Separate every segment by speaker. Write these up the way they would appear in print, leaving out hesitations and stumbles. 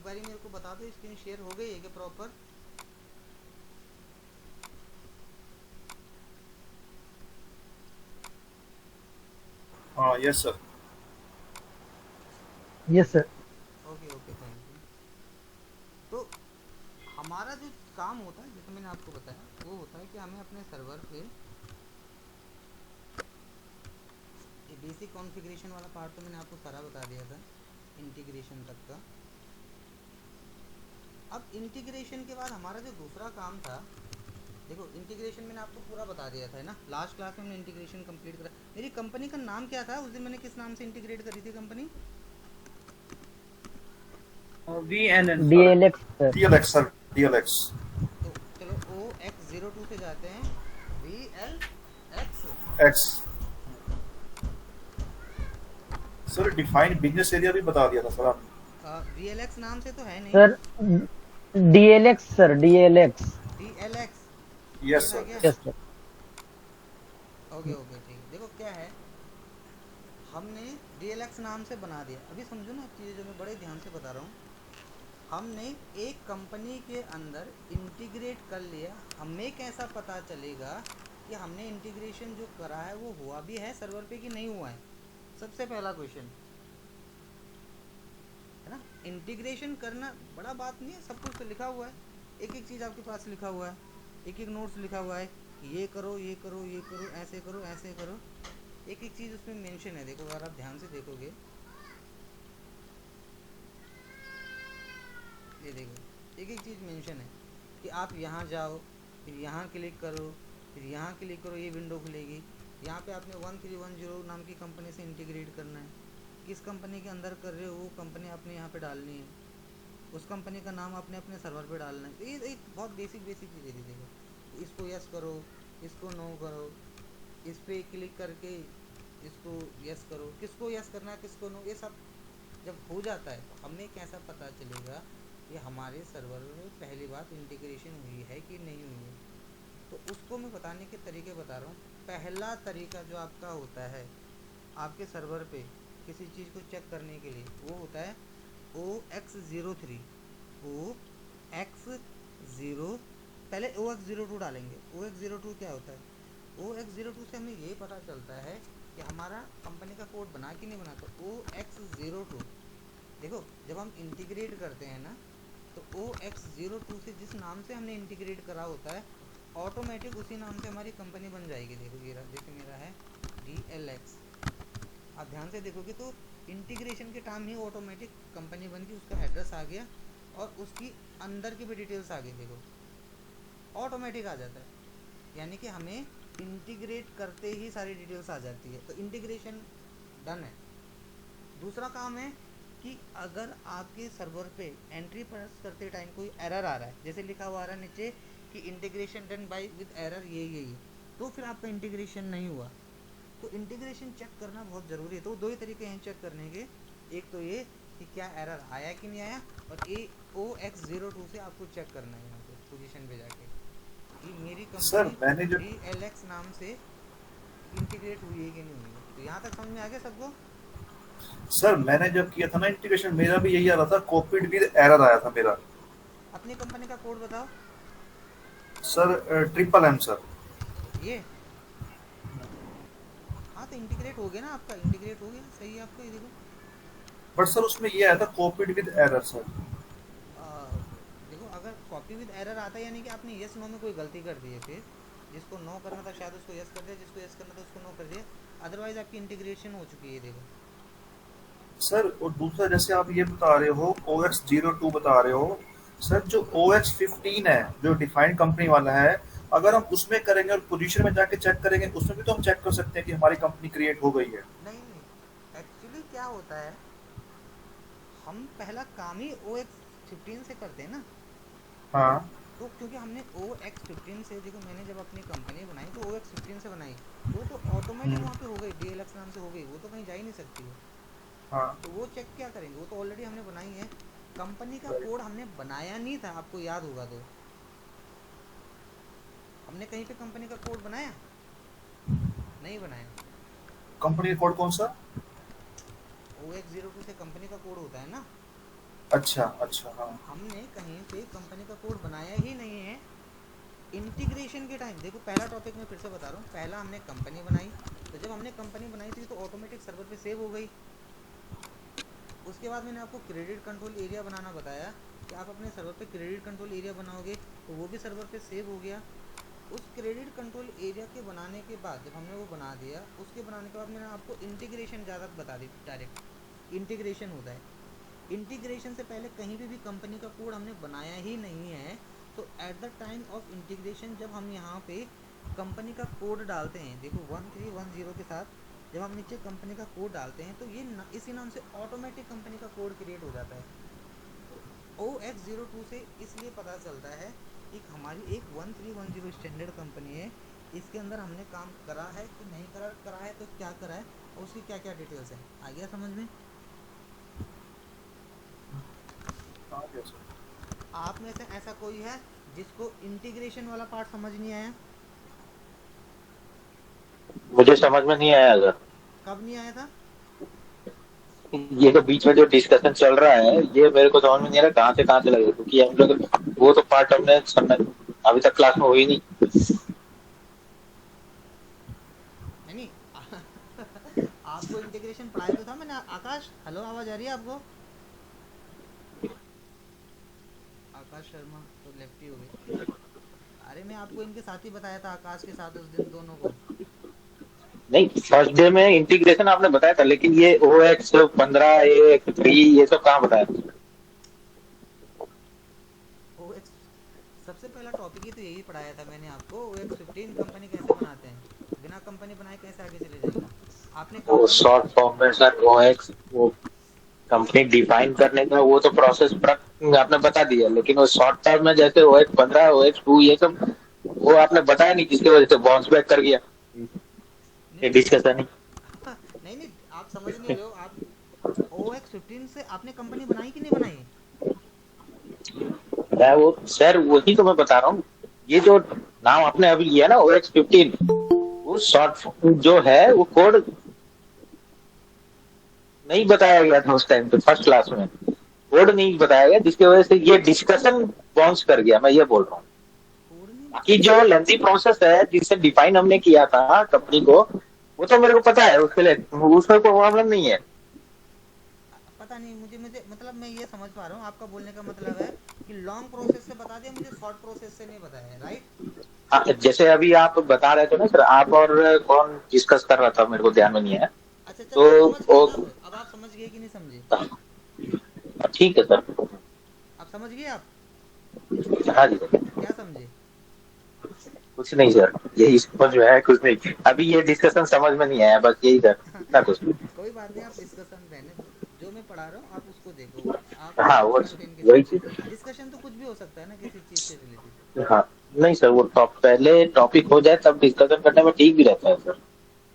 Speaker 1: एक बारी मेरे को बता दो स्क्रीन शेयर हो गई है कि प्रॉपर?
Speaker 2: हाँ yes sir.
Speaker 3: Yes sir.
Speaker 1: Okay okay, thank you. तो हमारा जो काम होता है, जैसे मैंने आपको बताया, वो होता है कि हमें अपने सर्वर पे ये बेसिक कॉन्फ़िगरेशन वाला पार्ट तो मैंने आपको सारा बता दिया था, इंटीग्रेशन तक का। अब इंटीग्रेशन के बाद हमारा जो दूसरा काम था, देखो इंटीग्रेशन मैंने आपको पूरा बता दिया था ना, लास्ट क्लास में हमने इंटीग्रेशन कंप्लीट करा। मेरी कंपनी का नाम क्या था उस दिन? मैंने किस नाम से इंटीग्रेट करी थी company?
Speaker 4: VNN sir.
Speaker 3: DLX sir.
Speaker 2: DLX sir, DLX।
Speaker 1: तो चलो OX02 से जाते हैं, VLX।
Speaker 2: X sir, defined business area भी बता दिया था सर आपने।
Speaker 1: VLX नाम से तो है नहीं।
Speaker 3: Sir DLX sir, DLX।
Speaker 1: DLX
Speaker 2: yes
Speaker 1: same है क्या?
Speaker 2: Sir.
Speaker 3: Yes sir.
Speaker 1: Okay okay ठीक है। देखो क्या है, हमने DLX नाम से बना दिया। अभी समझो ना चीज़ें जो मैं बड़े ध्यान से बता रहा हूँ। हमने एक कंपनी के अंदर इंटीग्रेट कर लिया। हमें कैसा पता चलेगा कि हमने इंटीग्रेशन जो करा है वो हुआ भी है सर्वर पे कि नहीं हुआ है? सबसे पहला क्वेश्चन है ना। इंटीग्रेशन करना बड़ा बात नहीं है, सब कुछ तो लिखा हुआ है, एक एक चीज़ आपके पास लिखा हुआ है, एक एक नोट्स लिखा हुआ है, ये करो ये करो ये करो, ऐसे करो ऐसे करो, एक एक चीज़ उसमें मेंशन है। देखो अगर आप ध्यान से देखोगे, ये देखो एक एक चीज़ मेंशन है कि आप यहाँ जाओ, फिर यहाँ क्लिक करो, फिर यहाँ क्लिक करो, ये विंडो खुलेगी। यहाँ पे आपने 1310 नाम की कंपनी से इंटीग्रेट करना है। किस कंपनी के अंदर कर रहे हो वो कंपनी आपने यहाँ पे डालनी है, उस कंपनी का नाम आपने अपने सर्वर पे डालना है। तो ये एक बहुत बेसिक बेसिक चीज़ें थी। देखो तो इसको यस करो, इसको नो करो, इस पर क्लिक करके इसको यस करो, किसको यस करना है किसको नो, ये सब जब हो जाता है तो हमें कैसा पता चलेगा कि हमारे सर्वर में पहली बात इंटीग्रेशन हुई है कि नहीं हुई है? तो उसको मैं बताने के तरीके बता रहा हूँ। पहला तरीका जो आपका होता है आपके सर्वर पे किसी चीज़ को चेक करने के लिए, वो होता है OX03। OX0, पहले OX02 डालेंगे। OX02 क्या होता है? OX02 से हमें ये पता चलता है कि हमारा कंपनी का कोड बना कि नहीं बना। तो OX02, देखो जब हम इंटीग्रेट करते हैं ना, तो OX02 से जिस नाम से हमने इंटीग्रेट करा होता है, ऑटोमेटिक उसी नाम से हमारी कंपनी बन जाएगी। देखो ये जैसे मेरा है DLX, आप ध्यान से देखोगे तो इंटीग्रेशन के टाइम ही ऑटोमेटिक कंपनी बन गई, उसका एड्रेस आ गया और उसकी अंदर की भी डिटेल्स आ गई। देखो ऑटोमेटिक आ जाता है, यानी कि हमें इंटीग्रेट करते ही सारी डिटेल्स आ जाती है। तो इंटीग्रेशन डन है। दूसरा काम है कि अगर आपके सर्वर पे एंट्री पास करते टाइम कोई एरर आ रहा है, जैसे लिखा हुआ आ रहा है नीचे कि integration done by with error ये, तो फिर आपका इंटीग्रेशन नहीं हुआ। तो इंटीग्रेशन चेक करना बहुत ज़रूरी है। तो दो ही तरीके हैं चेक करने के, एक तो ये कि क्या एरर आया कि नहीं आया, और OX02 से आपको चेक करना है यहाँ पे पोजीशन पे जाके कि मेरी
Speaker 2: सर
Speaker 1: कंपनी
Speaker 2: मैंने जो
Speaker 1: DLX नाम से इंटीग्रेट हुई है कि नहीं हुई है। तो यहाँ तक समझ में आ गया सबको?
Speaker 2: सर मैंने जब किया था ना इंटीग्रेशन, मेरा भी यही आ रहा था, कॉपीड विद एरर आया था मेरा।
Speaker 1: अपनी कंपनी का कोड बताओ।
Speaker 2: Sir triple M sir.
Speaker 1: ये हाँ, तो इंटीग्रेट हो गया ना आपका, इंटीग्रेट हो गया, सही है आपका। ये देखो
Speaker 2: बट सर उसमें ये आया था कॉपीड विद एरर सर।
Speaker 1: आ, देखो अगर कॉपी विद एरर आता है यानी कि आपने यस नो में कोई गलती कर दी है, फिर जिसको नो करना था शायद उसको यस कर दिया, जिसको यस करना था उसको नो कर दिया, अदरवाइज आपकी इंटीग्रेशन हो चुकी है। देखो
Speaker 2: सर और दूसरा जैसे आप ये बता रहे हो OX02 बता रहे हो, सर जो OX15 है जो डिफाइंड कंपनी वाला है, अगर हम उसमें करेंगे और पोजीशन में जाके चेक करेंगे, उसमें भी तो हम चेक कर सकते हैं कि हमारी कंपनी क्रिएट हो गई है।
Speaker 1: नहीं नहीं, एक्चुअली क्या होता है, हम पहला काम ही OX15 से करते हैं ना।
Speaker 2: हाँ।
Speaker 1: तो क्योंकि हमने OX15 से, देखो मैंने जब अपनी कंपनी बनाई तो OX15 से बनाई, तो ऑटोमेटिक
Speaker 2: हम्म,
Speaker 1: वहाँ पे हो गई, DLX नाम से हो गई, वो तो कहीं जा ही नहीं सकती वो।
Speaker 2: हाँ।
Speaker 1: तो वो चेक क्या करेंगे, वो तो ऑलरेडी हमने बनाई है। कंपनी का
Speaker 2: राइट।
Speaker 1: कोड हमने बनाया नहीं था, आपको याद होगा तो हमने कहीं पे कंपनी का कोड बनाया नहीं बनाया।
Speaker 2: कंपनी कोड कौन सा?
Speaker 1: OX02 से कंपनी का कोड होता है ना,
Speaker 2: अच्छा अच्छा, हाँ।
Speaker 1: हमने कहीं पे कंपनी का कोड बनाया ही नहीं है। इंटीग्रेशन के टाइम देखो, पहला टॉपिक मैं फिर से बता रहा हूँ, पहला हमने कंपनी बनाई, तो जब हमने कंपनी बनाई थी तो ऑटोमेटिक सर्वर पे सेव हो गई। उसके बाद मैंने आपको क्रेडिट कंट्रोल एरिया बनाना बताया कि आप अपने सर्वर पे क्रेडिट कंट्रोल एरिया बनाओगे, तो वो भी सर्वर पे सेव हो गया। उस क्रेडिट कंट्रोल एरिया के बनाने के बाद जब हमने वो बना दिया, उसके बनाने के बाद मैंने आपको इंटीग्रेशन ज़्यादा बता दी, डायरेक्ट इंटीग्रेशन होता है। इंटीग्रेशन से पहले कहीं भी कंपनी का कोड हमने बनाया ही नहीं है, तो at the time of integration जब हम यहाँ पे कंपनी का कोड डालते हैं, देखो 1310 के साथ जब हम नीचे कंपनी का कोड डालते हैं तो ये इसी नाम से ऑटोमेटिक कंपनी का कोड क्रिएट हो जाता है। OX02 से इसलिए पता चलता है कि हमारी एक 1310 स्टैंडर्ड कंपनी है, इसके अंदर हमने काम करा है कि नहीं करा है, तो क्या करा है और उसकी क्या क्या डिटेल्स है। आ गया समझ में?
Speaker 2: हाँ, yes, sir।
Speaker 1: आप में से ऐसा कोई है जिसको इंटीग्रेशन वाला पार्ट समझ नहीं आया?
Speaker 5: मुझे समझ में नहीं आया सर।
Speaker 1: कब नहीं आया था?
Speaker 5: ये तो बीच में जो डिस्कशन चल रहा है ये मेरे को समझ में नहीं आ रहा कहाँ से लगेगा, क्योंकि हम लोग वो तो पार्ट हमने अभी तक क्लास में हुई नहीं।
Speaker 1: नहीं आपको इंटीग्रेशन पढ़ाया तो था मैंने। आकाश, हेलो, आवाज आ रही है आपको? आकाश शर्मा तो लेफ्ट ही हो गए। अरे मैं आपको इनके साथ ही बताया था, आकाश के साथ उस दिन दोनों को।
Speaker 5: नहीं, फर्स्ट डे में इंटीग्रेशन आपने बताया था, लेकिन ये OX15 OX3 ये सब कहाँ बताया?
Speaker 1: OX सबसे पहला टॉपिक ही तो यही पढ़ाया था मैंने आपको। OX15 कंपनी कैसे बनाते हैं, बिना कंपनी बनाए कैसे आगे चले जाएंगे। आपने
Speaker 5: वो
Speaker 1: कंपनी
Speaker 5: शॉर्ट फॉर्म में सर OX वो कंपनी डिफाइन करने का वो तो प्रोसेस आपने बता दिया, लेकिन वो शॉर्ट टर्म में जैसे OX15 OX2 ये सब वो आपने बताया नहीं, जिसकी वजह से बाउंस बैक कर गया ये
Speaker 1: नहीं
Speaker 5: डिस्कशन ही।
Speaker 1: नहीं, आप समझ नहीं रहे हो। आप OX15 से आपने कंपनी बनाई कि नहीं बनाई?
Speaker 5: मैं वो सर वही तो मैं बता रहा हूँ, ये जो नाम आपने अभी लिया ना OX15 वो शॉर्ट जो है वो कोड नहीं बताया गया था उस टाइम पे फर्स्ट क्लास में, कोड नहीं बताया गया, जिसकी वजह से ये डिस्कशन बाउंस कर गया। मैं ये बोल रहा हूँ
Speaker 1: कोड नहीं,
Speaker 5: बाकी जो लेंथी प्रोसेस है जिससे डिफाइन हमने किया था कंपनी को वो तो मेरे को पता है, उसके लिए उसमें कोई प्रॉब्लम नहीं है।
Speaker 1: पता नहीं मुझे मुझे मतलब मैं ये समझ पा रहा हूँ आपका बोलने का मतलब है कि लॉन्ग प्रोसेस से बता दिया, मुझे शॉर्ट प्रोसेस से नहीं बताया है, राइट?
Speaker 5: हाँ, जैसे अभी आप बता रहे थे ना सर, आप और कौन डिस्कस कर रहा था मेरे को ध्यान में नहीं है।
Speaker 1: अच्छा
Speaker 5: तो
Speaker 1: चलो, समझ गए ना अब आप समझ गए कि नहीं समझे?
Speaker 5: ठीक है सर।
Speaker 1: आप समझ गए? आप
Speaker 5: हाँ जी सर।
Speaker 1: क्या समझे?
Speaker 5: कुछ नहीं सर, यही समझ में है, कुछ नहीं। अभी ये डिस्कशन समझ में नहीं आया, बस यही सर, ना कुछ नहीं।
Speaker 1: कोई बात नहीं, आप डिस्कशन रहने दो, जो मैं पढ़ा रहा हूँ आप उसको देखो। आप
Speaker 5: हाँ वो
Speaker 1: कंटेंट के
Speaker 5: वही चीज
Speaker 1: साथ डिस्कशन तो कुछ भी हो सकता है ना, किसी चीज़ से रिलेटेड।
Speaker 5: है। हाँ नहीं सर, वो पहले टॉपिक हो जाए तब डिस्कशन करने में ठीक भी रहता है सर,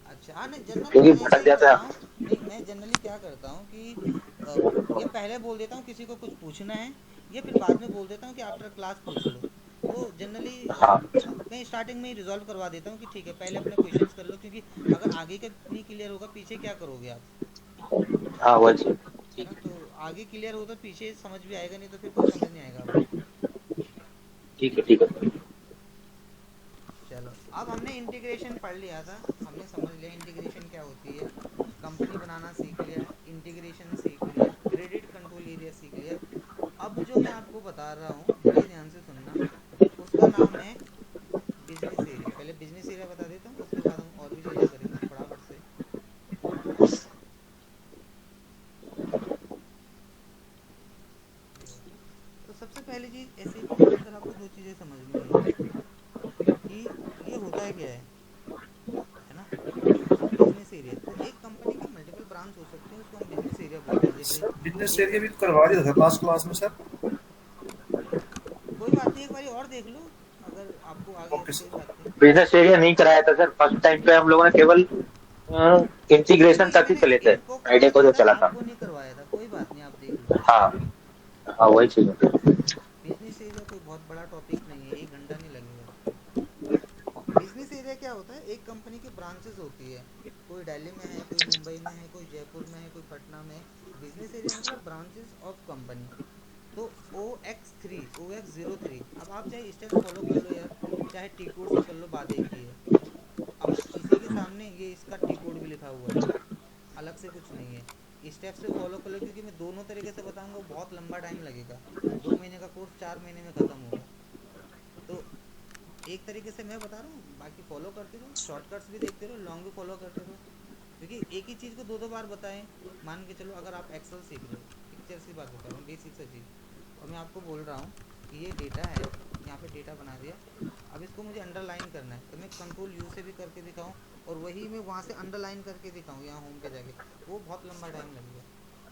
Speaker 1: अच्छा हाँ, नहीं जनरली
Speaker 5: क्योंकि
Speaker 1: मैं ऐसे
Speaker 5: भटक
Speaker 1: ही
Speaker 5: जाता
Speaker 1: करता
Speaker 5: है।
Speaker 1: हूँ। नहीं, मैं जनरली क्या करता हूँ कि ये पहले बोल देता हूँ किसी को कुछ पूछना है, या फिर बाद में बोल देता हूँ कि आफ्टर क्लास पूछ लो। तो जनरली
Speaker 5: हाँ
Speaker 1: मैं स्टार्टिंग में ही रिजॉल्व करवा देता हूँ कि ठीक है पहले अपने क्वेश्चंस कर लो, क्योंकि अगर आगे का नहीं क्लियर होगा पीछे क्या करोगे आप,
Speaker 5: हाँ वही चीज।
Speaker 1: है
Speaker 5: ठीक
Speaker 1: ना? तो आगे क्लियर हो तो पीछे समझ भी आएगा, नहीं तो फिर कुछ समझ नहीं आएगा आपको।
Speaker 5: ठीक है ठीक है सर।
Speaker 1: चलो, अब हमने इंटीग्रेशन पढ़ लिया था, हमने समझ लिया इंटीग्रेशन क्या होती है, कंपनी बनाना सीख लिया, इंटीग्रेशन सीख लिया, क्रेडिट कंट्रोल एरिया सीख लिया। अब जो मैं आपको बता रहा हूँ बड़े ध्यान से सुनना, उसका नाम है बिजनेस एरिया। पहले बिजनेस एरिया बता देता हूँ, उसके बाद हम और भी चीज़ें करेंगे फटाफट से। तो सबसे पहली चीज़ एसएपी के अंदर आपको दो चीज़ें समझनी है कि ये होता है क्या है ना? बिजनेस एरिया, तो एक कंपनी के मल्टीपल ब्रांच हो सकते हैं, उसको हम बिजनेस एरिया बोलते हैं। जैसे
Speaker 2: सर बिजनेस
Speaker 1: एक,
Speaker 2: एरिया भी तो करवा दिया था लास्ट क्लास में सर।
Speaker 1: कोई बात नहीं, एक बारी और देख लो अगर आपको आ गया
Speaker 2: ओके
Speaker 1: तो कोई
Speaker 2: सर।
Speaker 1: बात नहीं।
Speaker 5: बिजनेस एरिया नहीं कराया था सर, फर्स्ट टाइम पे हम लोगों ने केवल
Speaker 1: नहीं
Speaker 5: इंटीग्रेशन
Speaker 1: नहीं, ये
Speaker 5: तक ही
Speaker 1: मैंने
Speaker 5: चले थे,
Speaker 1: इनको
Speaker 5: फ्राइडे
Speaker 1: करवा
Speaker 5: को
Speaker 1: दिया
Speaker 5: जो
Speaker 1: था,
Speaker 5: चला था।
Speaker 1: आपको नहीं करवाया था, कोई बात नहीं, आप देख लो।
Speaker 5: हाँ हाँ वही चीज है।
Speaker 1: बिजनेस एरिया कोई बहुत बड़ा टॉपिक नहीं है, 1 घंटा नहीं लगेगा। बिजनेस एरिया क्या होता है, एक कंपनी की ब्रांचेस होती है, कोई दिल्ली में है, कोई मुंबई में है, कोई जयपुर में है, कोई पटना में है। बिजनेस एरिया मतलब ब्रांचेस ऑफ कंपनी। तो OX03 अब आप चाहे स्टेप्स फॉलो कर लो यार, चाहे टी कोड से कर लो, बात एक ही है। अब इसी के सामने ये इसका टी कोड भी लिखा हुआ है, अलग से कुछ नहीं है। स्टेप से फॉलो कर लो, क्योंकि मैं दोनों तरीके से बताऊंगा, वो बहुत लंबा टाइम लगेगा। 2 महीने का कोर्स 4 महीने में ख़त्म होगा। तो एक तरीके से मैं बता रहा हूँ, बाकी फॉलो करते रहो, शॉर्टकट्स भी देखते रहो, लॉन्ग भी फॉलो करते रहो। क्योंकि एक ही चीज़ को दो दो बार बताएं, मान के चलो अगर आप एक्सेल सीख रहे हो, पिक्चर्स की बात बता रहा हूँ, बेसिक सा चीज़, और मैं आपको बोल रहा हूँ कि ये डेटा है, यहाँ पे डेटा बना दिया, अब इसको मुझे अंडरलाइन करना है, तो मैं कंट्रोल यू से भी करके दिखाऊँ, और वही मैं वहाँ से अंडरलाइन करके दिखाऊँ यहाँ होम पे जाके, वो बहुत लंबा टाइम लगेगा।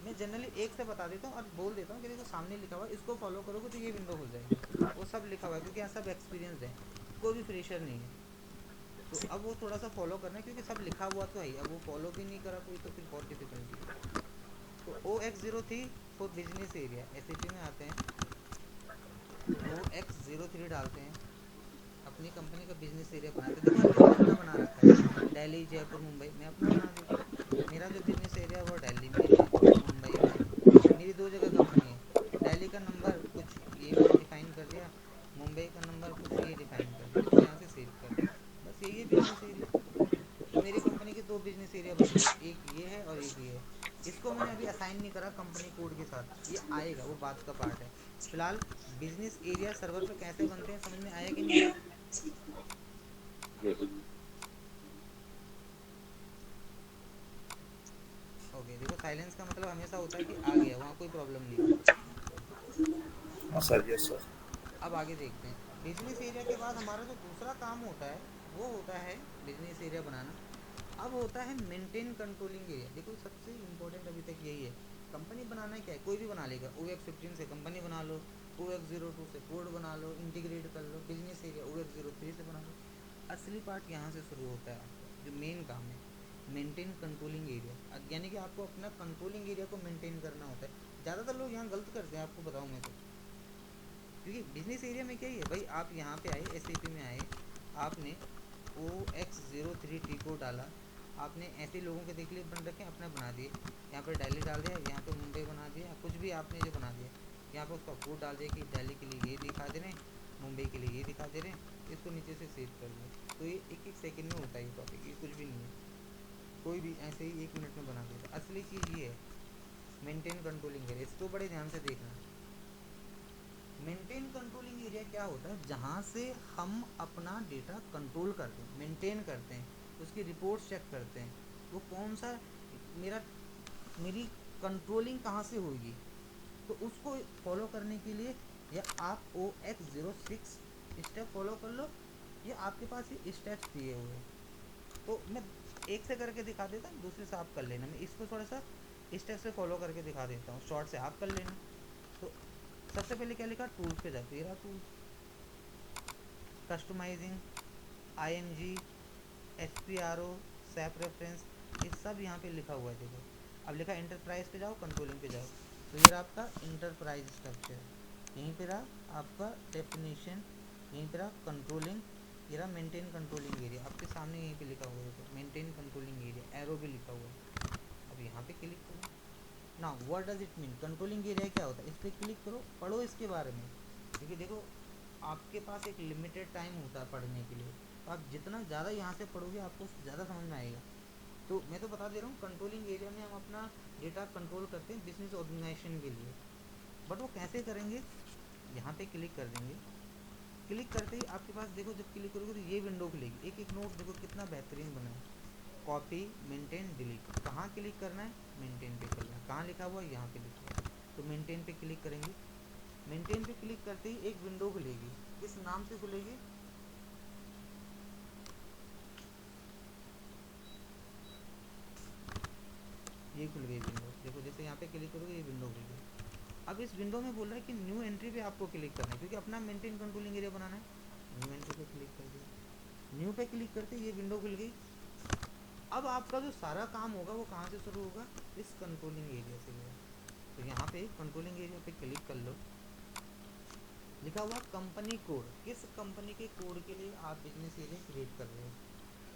Speaker 1: मैं जनरली एक से बता देता हूँ और बोल देता हूँ कि देखो सामने लिखा हुआ है, इसको फॉलो करोगे तो ये विंडो खुल जाएगी, वो सब लिखा हुआ है, क्योंकि यहाँ सब एक्सपीरियंस है, कोई भी फ्रेशर नहीं है। तो अब वो थोड़ा सा फॉलो करना है, क्योंकि सब लिखा हुआ तो है ही, अब वो फॉलो भी नहीं करा कोई तो फिर बहुत डिफिकल्टी है। तो OX03 for business area, SAP में आते हैं, OX03 डालते हैं, अपनी कंपनी का बिजनेस एरिया बनाते हैं। देखो हर किसी ने अपना बना रखा है, दिल्ली जयपुर मुंबई, मैं अपना बना देता हूँ। मेरा जो बिजनेस एरिया है वो दिल्ली में है, मुंबई में है, मेरी 2 जगह कंपनी है। दिल्ली का नंबर कुछ ये मैंने डिफाइन कर दिया, मुंबई का नंबर कुछ ये डिफाइन कर दिया, इसको यहाँ से सेव कर दिया, बस यही है बिजनेस एरिया। तो मेरी कंपनी के 2 बिजनेस एरिया बन गए, एक ये है और एक ये है। इसको मैंने अभी असाइन नहीं करा कंपनी कोड के साथ, ये आएगा, वो बात का पार्ट है। फिलहाल बिजनेस एरिया सर्वर पे कैसे बनते हैं समझ में आया कि नहीं आया? ओके, देखो साइलेंस का मतलब हमेशा होता है कि आ गया, वहाँ कोई प्रॉब्लम नहीं है।
Speaker 2: हाँ सर, यस सर।
Speaker 1: अब आगे देखते हैं, बिजनेस एरिया के बाद हमारा जो दूसरा काम होता है वो होता है बिजनेस एरिया बनाना। अब होता है मेंटेन कंट्रोलिंग एरिया। देखो सबसे इम्पोर्टेंट अभी तक यही है, कंपनी बनाना क्या है, कोई भी बना लेगा, OX15 से कंपनी बना लो, OX02 से कोड बना लो, इंटीग्रेट कर लो, बिजनेस एरिया OX03 से बना लो। असली पार्ट यहाँ से शुरू होता है, आपका जो मेन काम है मेंटेन कंट्रोलिंग एरिया, यानी कि आपको अपना कंट्रोलिंग एरिया को मेंटेन करना होता है। ज़्यादातर लोग यहाँ गलत करते हैं, आपको बताऊँ मैं तो, क्योंकि बिजनेस एरिया में क्या ही है भाई, आप यहाँ पे आए, SAP में आए, आपने OX03 टी कोड डाला, आपने ऐसे लोगों के देख लिए बन रखे, अपने बना दिए, यहाँ पर दिल्ली डाल दिया, यहाँ पे मुंबई बना दिया, कुछ भी आपने जो बना दिया, यहाँ पे उसका कोड डाल दिया कि दिल्ली के लिए ये दिखा दे रहे हैं, मुंबई के लिए ये दिखा दे रहे हैं, इसको नीचे से सेव कर दिया। तो ये एक एक सेकंड में होता है ये टॉपिक, ये कुछ भी नहीं है, कोई भी ऐसे ही 1 मिनट में बना देता। असली चीज़ ये है मेंटेन कंट्रोलिंग एरिया, इसको बड़े ध्यान से देखना। मेंटेन कंट्रोलिंग एरिया क्या होता है, जहाँ से हम अपना डेटा कंट्रोल करते हैं, मेंटेन करते हैं, उसकी रिपोर्ट्स चेक करते हैं, वो कौन सा मेरी कंट्रोलिंग कहाँ से होगी, तो उसको फॉलो करने के लिए या आप OX06 स्टेप फॉलो कर लो, या आपके पास ये स्टेप्स दिए हुए हैं। तो मैं एक से करके दिखा देता हूँ, दूसरे से आप कर लेना, मैं इसको थोड़ा सा स्टेप से फॉलो करके दिखा देता हूँ, शॉर्ट से आप कर लेना। तो सबसे पहले क्या लिखा, टूल्स पे जाते हैं, tools, customising, ING, SPRO, SAP reference, ये सब यहाँ पे लिखा हुआ है। देखो अब लिखा इंटरप्राइज पे जाओ, कंट्रोलिंग पे जाओ, तो ये रहा आपका इंटरप्राइज स्ट्रक्चर, यहीं पे रहा आपका डेफिनेशन, यहीं पे रहा कंट्रोलिंग, ये रहा मेंटेन कंट्रोलिंग एरिया, आपके सामने यहीं पे लिखा हुआ है, देखो मेंटेन कंट्रोलिंग एरिया, एरो भी लिखा हुआ है। अब यहाँ पे क्लिक करो ना, what does it mean, controlling area क्या होता है, इस पर क्लिक करो, पढ़ो इसके बारे में, क्योंकि देखो आपके पास एक लिमिटेड टाइम होता है पढ़ने के लिए, तो आप जितना ज़्यादा यहाँ से पढ़ोगे आपको ज़्यादा समझ में आएगा। तो मैं तो बता दे रहा हूँ, कंट्रोलिंग एरिया में हम अपना डेटा कंट्रोल करते हैं बिजनेस ऑर्गेनाइजेशन के लिए, बट वो कैसे करेंगे, यहाँ पे क्लिक कर देंगे, क्लिक करते ही आपके पास देखो, जब क्लिक करोगे तो ये विंडो खुलेगी, एक एक नोट देखो कितना बेहतरीन बना है, कॉपी, मेंटेन, डिलीट, कहाँ क्लिक करना है, मेंटेन पे करना है, कहाँ लिखा हुआ है, यहाँ पे लिखा हुआ है, तो मेंटेन पे क्लिक करेंगे। मेंटेन पे क्लिक करते ही एक विंडो खुलेगी, किस नाम से खुलेगी, ये खुल गई विंडो, देखो जैसे यहाँ पे क्लिक करोगे ये विंडो खुल गई। अब इस विंडो में बोल रहा है कि न्यू एंट्री पे आपको क्लिक करना है, क्योंकि अपना मेंटेन कंट्रोलिंग एरिया बनाना है। न्यू एंट्री पे क्लिक कर दिया, न्यू पे क्लिक करते ये विंडो खुल गई। अब आपका जो सारा काम होगा वो कहाँ से शुरू होगा, इस कंट्रोलिंग एरिया से होगा। तो यहाँ पे कंट्रोलिंग एरिया पे क्लिक कर लो, लिखा हुआ कंपनी कोड, किस कंपनी के कोड के लिए आप बिजनेस एरिया क्रिएट कर रहे हो,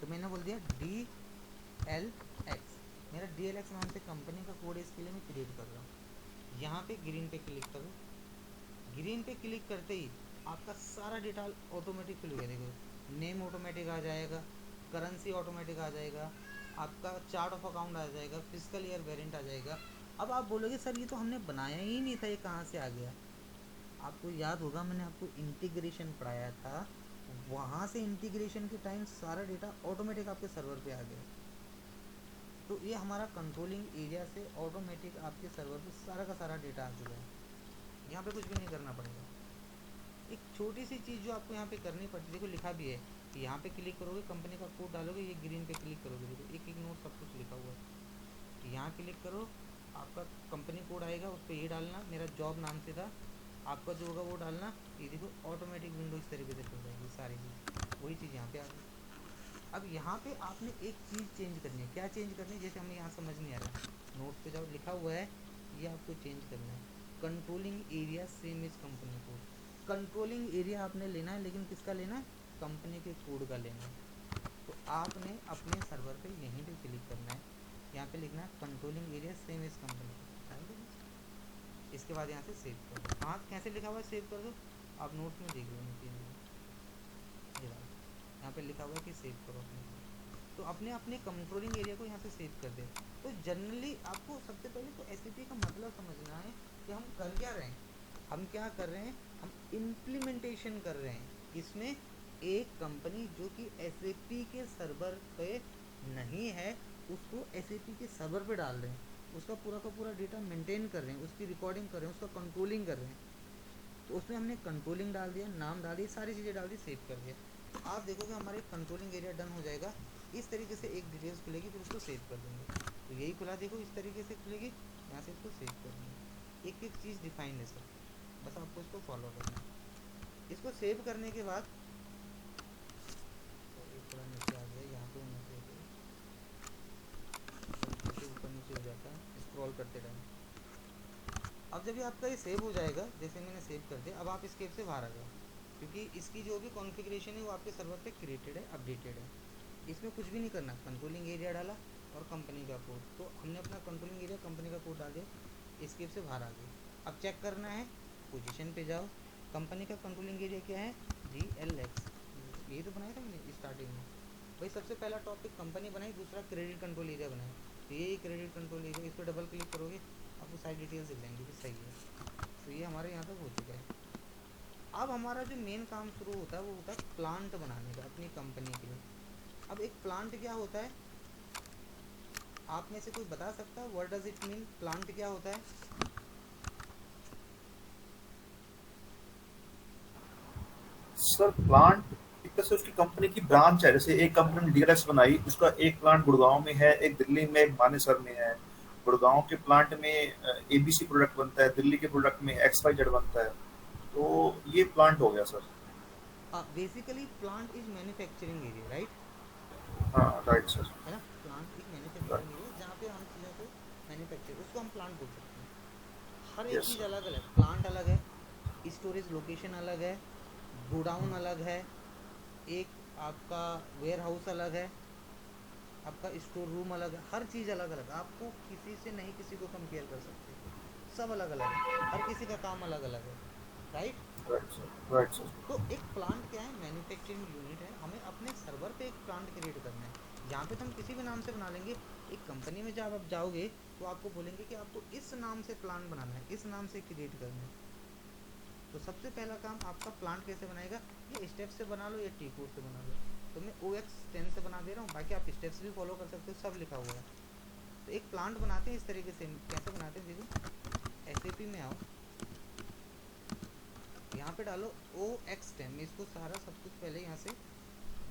Speaker 1: तो मैंने बोल दिया DLX, मेरा DLX नाम से कंपनी का कोड है, इसके लिए मैं क्रिएट कर रहा हूँ। यहाँ पे ग्रीन पे क्लिक करो, ग्रीन पे क्लिक करते ही आपका सारा डेटा ऑटोमेटिक फिल हो गया। देखो नेम ऑटोमेटिक आ जाएगा, करेंसी ऑटोमेटिक आ जाएगा, आपका चार्ट ऑफ अकाउंट आ जाएगा, फिजिकल ईयर वेरिएंट आ जाएगा। अब आप बोलोगे सर ये तो हमने बनाया ही नहीं था, ये कहाँ से आ गया? आपको याद होगा मैंने आपको इंटीग्रेशन पढ़ाया था, वहाँ से इंटीग्रेशन के टाइम सारा डेटा ऑटोमेटिक आपके सर्वर पे आ गया। तो ये हमारा कंट्रोलिंग एरिया से ऑटोमेटिक आपके सर्वर पे सारा का सारा डेटा आ चुका है, यहाँ पे कुछ भी नहीं करना पड़ेगा। एक छोटी सी चीज़ जो आपको यहाँ पे करनी पड़ती, देखो लिखा भी है कि यहाँ पे क्लिक करोगे, कंपनी का कोड डालोगे, ये ग्रीन पे क्लिक करोगे, देखो एक एक नोट सब कुछ लिखा हुआ है। यहाँ क्लिक करो, आपका कंपनी कोड आएगा, उस पर ये डालना, मेरा जॉब नाम से था, आपका जो होगा वो डालना। ये देखो ऑटोमेटिक विंडो इस तरीके से खुल जाएगी, सारी चीज़ वही चीज़ यहाँ पे आ गई। अब यहाँ पे आपने एक चीज़ चेंज करनी है, क्या चेंज करनी है? जैसे हमें यहाँ समझ नहीं आ रहा, नोट पे जाओ, लिखा हुआ है, ये आपको चेंज करना है। Controlling area same is company code. Controlling area आपने लेना है, लेकिन किसका लेना है? कंपनी के कोड का लेना है। तो आपने अपने सर्वर पे यहीं पे क्लिक करना है, यहाँ पे लिखना है controlling area same is company code. इसके बाद यहाँ से सेव कर दो। हाँ कैसे लिखा हुआ है सेव कर दो, आप नोट्स में देख लो नीचे यहाँ पे लिखा हुआ है कि सेव करो अपने। तो अपने अपने कंट्रोलिंग एरिया को यहाँ से सेव कर दे। तो जनरली आपको सबसे पहले तो एसएपी का मतलब समझना है कि हम कर क्या रहे हैं। हम क्या कर रहे हैं? हम इम्प्लीमेंटेशन कर रहे हैं। इसमें एक कंपनी जो कि एसएपी के सर्वर पे नहीं है, उसको एसएपी के सर्वर पे डाल रहे हैं, उसका पूरा का पूरा डेटा मेंटेन कर रहे हैं, उसकी रिकॉर्डिंग कर रहे हैं, उसका कंट्रोलिंग कर रहे हैं। तो उसमें हमने कंट्रोलिंग डाल दिया, नाम डाल दिया, सारी चीज़ें डाल दी, सेव कर दिया। तो आप देखोगे हमारे कंट्रोलिंग एरिया डन हो जाएगा। इस तरीके से एक डिटेल्स खुलेगी, फिर उसको सेव कर देंगे। तो यही खुला, देखो इस तरीके से खुलेगी, यहाँ से इसको सेव कर देंगे। एक एक चीज़ डिफाइन है सर, बस आपको इसको फॉलो करना है। इसको सेव करने के बाद थोड़ा नीचे आ गया, यहाँ पे ऊपर नीचे हो जाता है स्क्रॉल करते टाइम। अब जब ये आपका ये सेव हो जाएगा, जैसे मैंने सेव कर दिया, अब आप इसकेप से बाहर आ जाओ, क्योंकि इसकी जो भी कॉन्फ़िगरेशन है वो आपके सर्वर पे क्रिएटेड है, अपडेटेड है। इसमें कुछ भी नहीं करना, कंट्रोलिंग एरिया डाला और कंपनी का कोड। तो हमने अपना कंट्रोलिंग एरिया कंपनी का कोड डाल दिया, इसकेप से बाहर आ गए। अब चेक करना है, पोजीशन पे जाओ, कंपनी का कंट्रोलिंग एरिया क्या है? DLX। यही तो बनाया था मैंने स्टार्टिंग में भाई। सबसे पहला टॉपिक कंपनी बनाई, दूसरा क्रेडिट कंट्रोल एरिया बनाया। तो ये क्रेडिट कंट्रोल एरिया, इस पर डबल क्लिक करोगे आपको सारी डिटेल्स दिख जाएंगी कि सही है। तो ये हमारे यहाँ तक हो चुका है। अब हमारा जो मेन काम शुरू होता है वो होता है प्लांट बनाने का अपनी कंपनी के लिए। अब एक प्लांट क्या होता है, आप में से कोई बता सकता है? What does it mean? Plant क्या होता है?
Speaker 2: सर प्लांट एक तरह से उसकी कंपनी की ब्रांच है। जैसे एक कंपनी ने डीएलएक्स बनाई, उसका एक प्लांट गुड़गांव में है, एक दिल्ली में, एक मानेसर में है। गुड़गांव के प्लांट में एबीसी प्रोडक्ट बनता है, दिल्ली के प्रोडक्ट में XYZ बनता है। तो ये प्लांट हो गया sir.
Speaker 1: Basically plant is manufacturing area, right?
Speaker 2: हाँ राइट सर।
Speaker 1: है ना, प्लांट एक मैन्युफैक्चरिंग एरिया जहाँ पे हम चीज़ों को मैन्युफैक्चर, उसको हम प्लांट बोल सकते हैं। हर एक
Speaker 2: यस
Speaker 1: चीज़
Speaker 2: सर।
Speaker 1: अलग अलग, प्लांट अलग है, स्टोरेज लोकेशन अलग है, गोडाउन अलग है, एक आपका वेयर हाउस अलग है, आपका स्टोर रूम अलग है, हर चीज़ अलग अलग। आपको किसी से नहीं किसी को कंपेयर कर सकते, सब अलग अलग है, हर किसी का काम अलग अलग है, right?
Speaker 2: Right sir. Right sir.
Speaker 1: तो एक प्लांट क्या है? मैन्युफैक्चरिंग यूनिट है। हमें अपने सर्वर पे एक प्लांट क्रिएट करना है। यहाँ पे तो हम किसी भी नाम से बना लेंगे। एक कंपनी में जब आप जाओगे तो आपको बोलेंगे कि आपको इस नाम से प्लांट बनाना है, इस नाम से क्रिएट करना है। तो सबसे पहला काम आपका प्लांट कैसे बनाएगा, ये स्टेप से बना लो या टी कोड से बना लो। तो मैं OX10 से बना दे रहा हूँ, बाकी आप स्टेप्स भी फॉलो कर सकते हो, सब लिखा हुआ है। तो एक प्लांट बनाते हैं इस तरीके से। कैसे बनाते हैं देखो, SAP में आओ, यहाँ पे डालो OX10। मैं इसको सारा सब कुछ पहले यहाँ से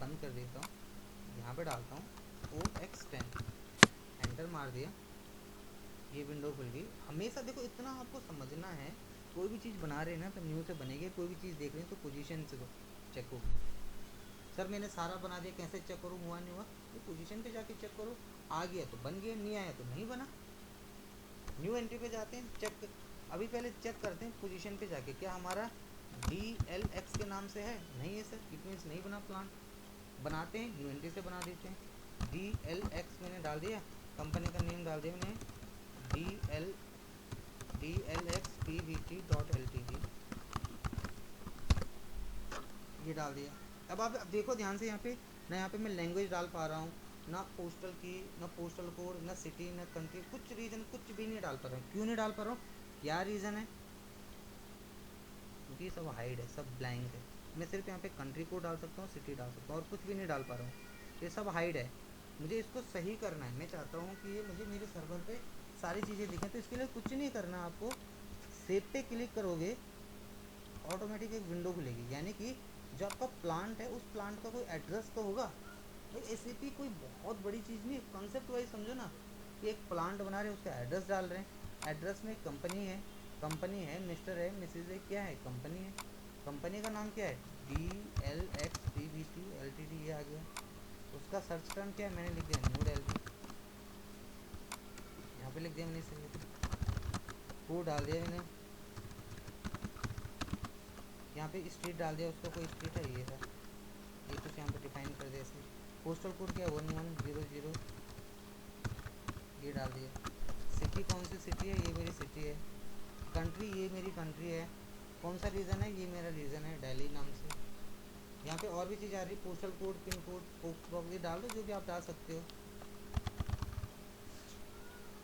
Speaker 1: बंद कर देता हूँ, यहाँ पे डालता हूँ OX10, एंटर मार दिया, ये विंडो खुल गई। हमेशा देखो इतना आपको समझना है, कोई भी चीज़ बना रहे हैं ना तो न्यू से बनेगी। कोई भी चीज़ देख रहे हैं तो पोजीशन से चेक होगी। सर मैंने सारा बना दिया, कैसे चेक करूँ हुआ नहीं हुआ? तो पोजीशन पे जाके चेक करो, आ गया तो बन गया, नहीं आया तो नहीं बना। न्यू एंट्री पे जाते हैं, चेक। अभी पहले चेक करते हैं पोजीशन पे जाके, क्या हमारा DLX के नाम से है? नहीं है सर, इट मीन्स नहीं बना प्लांट। बनाते हैं यूएनटी से बना देते हैं। DLX मैंने डाल दिया, कंपनी का नेम डाल दिया मैंने DLX PVT.ltd, ये डाल दिया। अब आप देखो ध्यान से, यहाँ पे मैं लैंग्वेज डाल पा रहा हूँ ना, पोस्टल की ना पोस्टल कोड ना सिटी ना कंट्री, कुछ रीजन कुछ भी नहीं डाल पा रहा हूँ। क्यों नहीं डाल पा रहा हूँ, क्या रीज़न है, क्योंकि सब हाइड है, सब ब्लैंक है। मैं सिर्फ यहाँ पे कंट्री कोड डाल सकता हूँ, सिटी डाल सकता हूँ, और कुछ भी नहीं डाल पा रहा हूँ, ये सब हाइड है। मुझे इसको सही करना है, मैं चाहता हूँ कि ये मुझे मेरे सर्वर पे सारी चीज़ें दिखें। तो इसके लिए कुछ नहीं करना, आपको सेव पे क्लिक करोगे, ऑटोमेटिक एक विंडो खुलेगी, यानी कि जो आपका प्लांट है उस प्लांट का कोई एड्रेस तो होगा भाई। एसएपी कोई बहुत बड़ी चीज़ नहीं, कॉन्सेप्ट वाइज समझो ना, कि एक प्लांट बना रहे हैं, उसका एड्रेस डाल रहे हैं, एड्रेस में कंपनी है, मिस्टर है, मिसेज है, क्या है, कंपनी है, कंपनी का नाम क्या है, DLXPVT.ltd, ये आ गया। उसका सर्च टर्म क्या है, मैंने लिख दिया न्यू दिल्ली, यहाँ पे लिख दिया मैंने, इसे कोड डाल दिया मैंने, यहाँ पे स्ट्रीट डाल दिया, उसका कोई स्ट्रीट है ये था, ये कुछ यहाँ पे डिफाइन कर दिया इसलिए। पोस्टल कोड क्या है 1100, ये डाल दिया। सिटी कौन सी सिटी है, ये मेरी सिटी है। कंट्री ये मेरी कंट्री है। कौन सा रीज़न है, ये मेरा रीज़न है दिल्ली नाम से। यहाँ पे और भी चीज़ आ रही है, postal code, pin code, post box, ये डाल दो जो भी आप डाल सकते हो।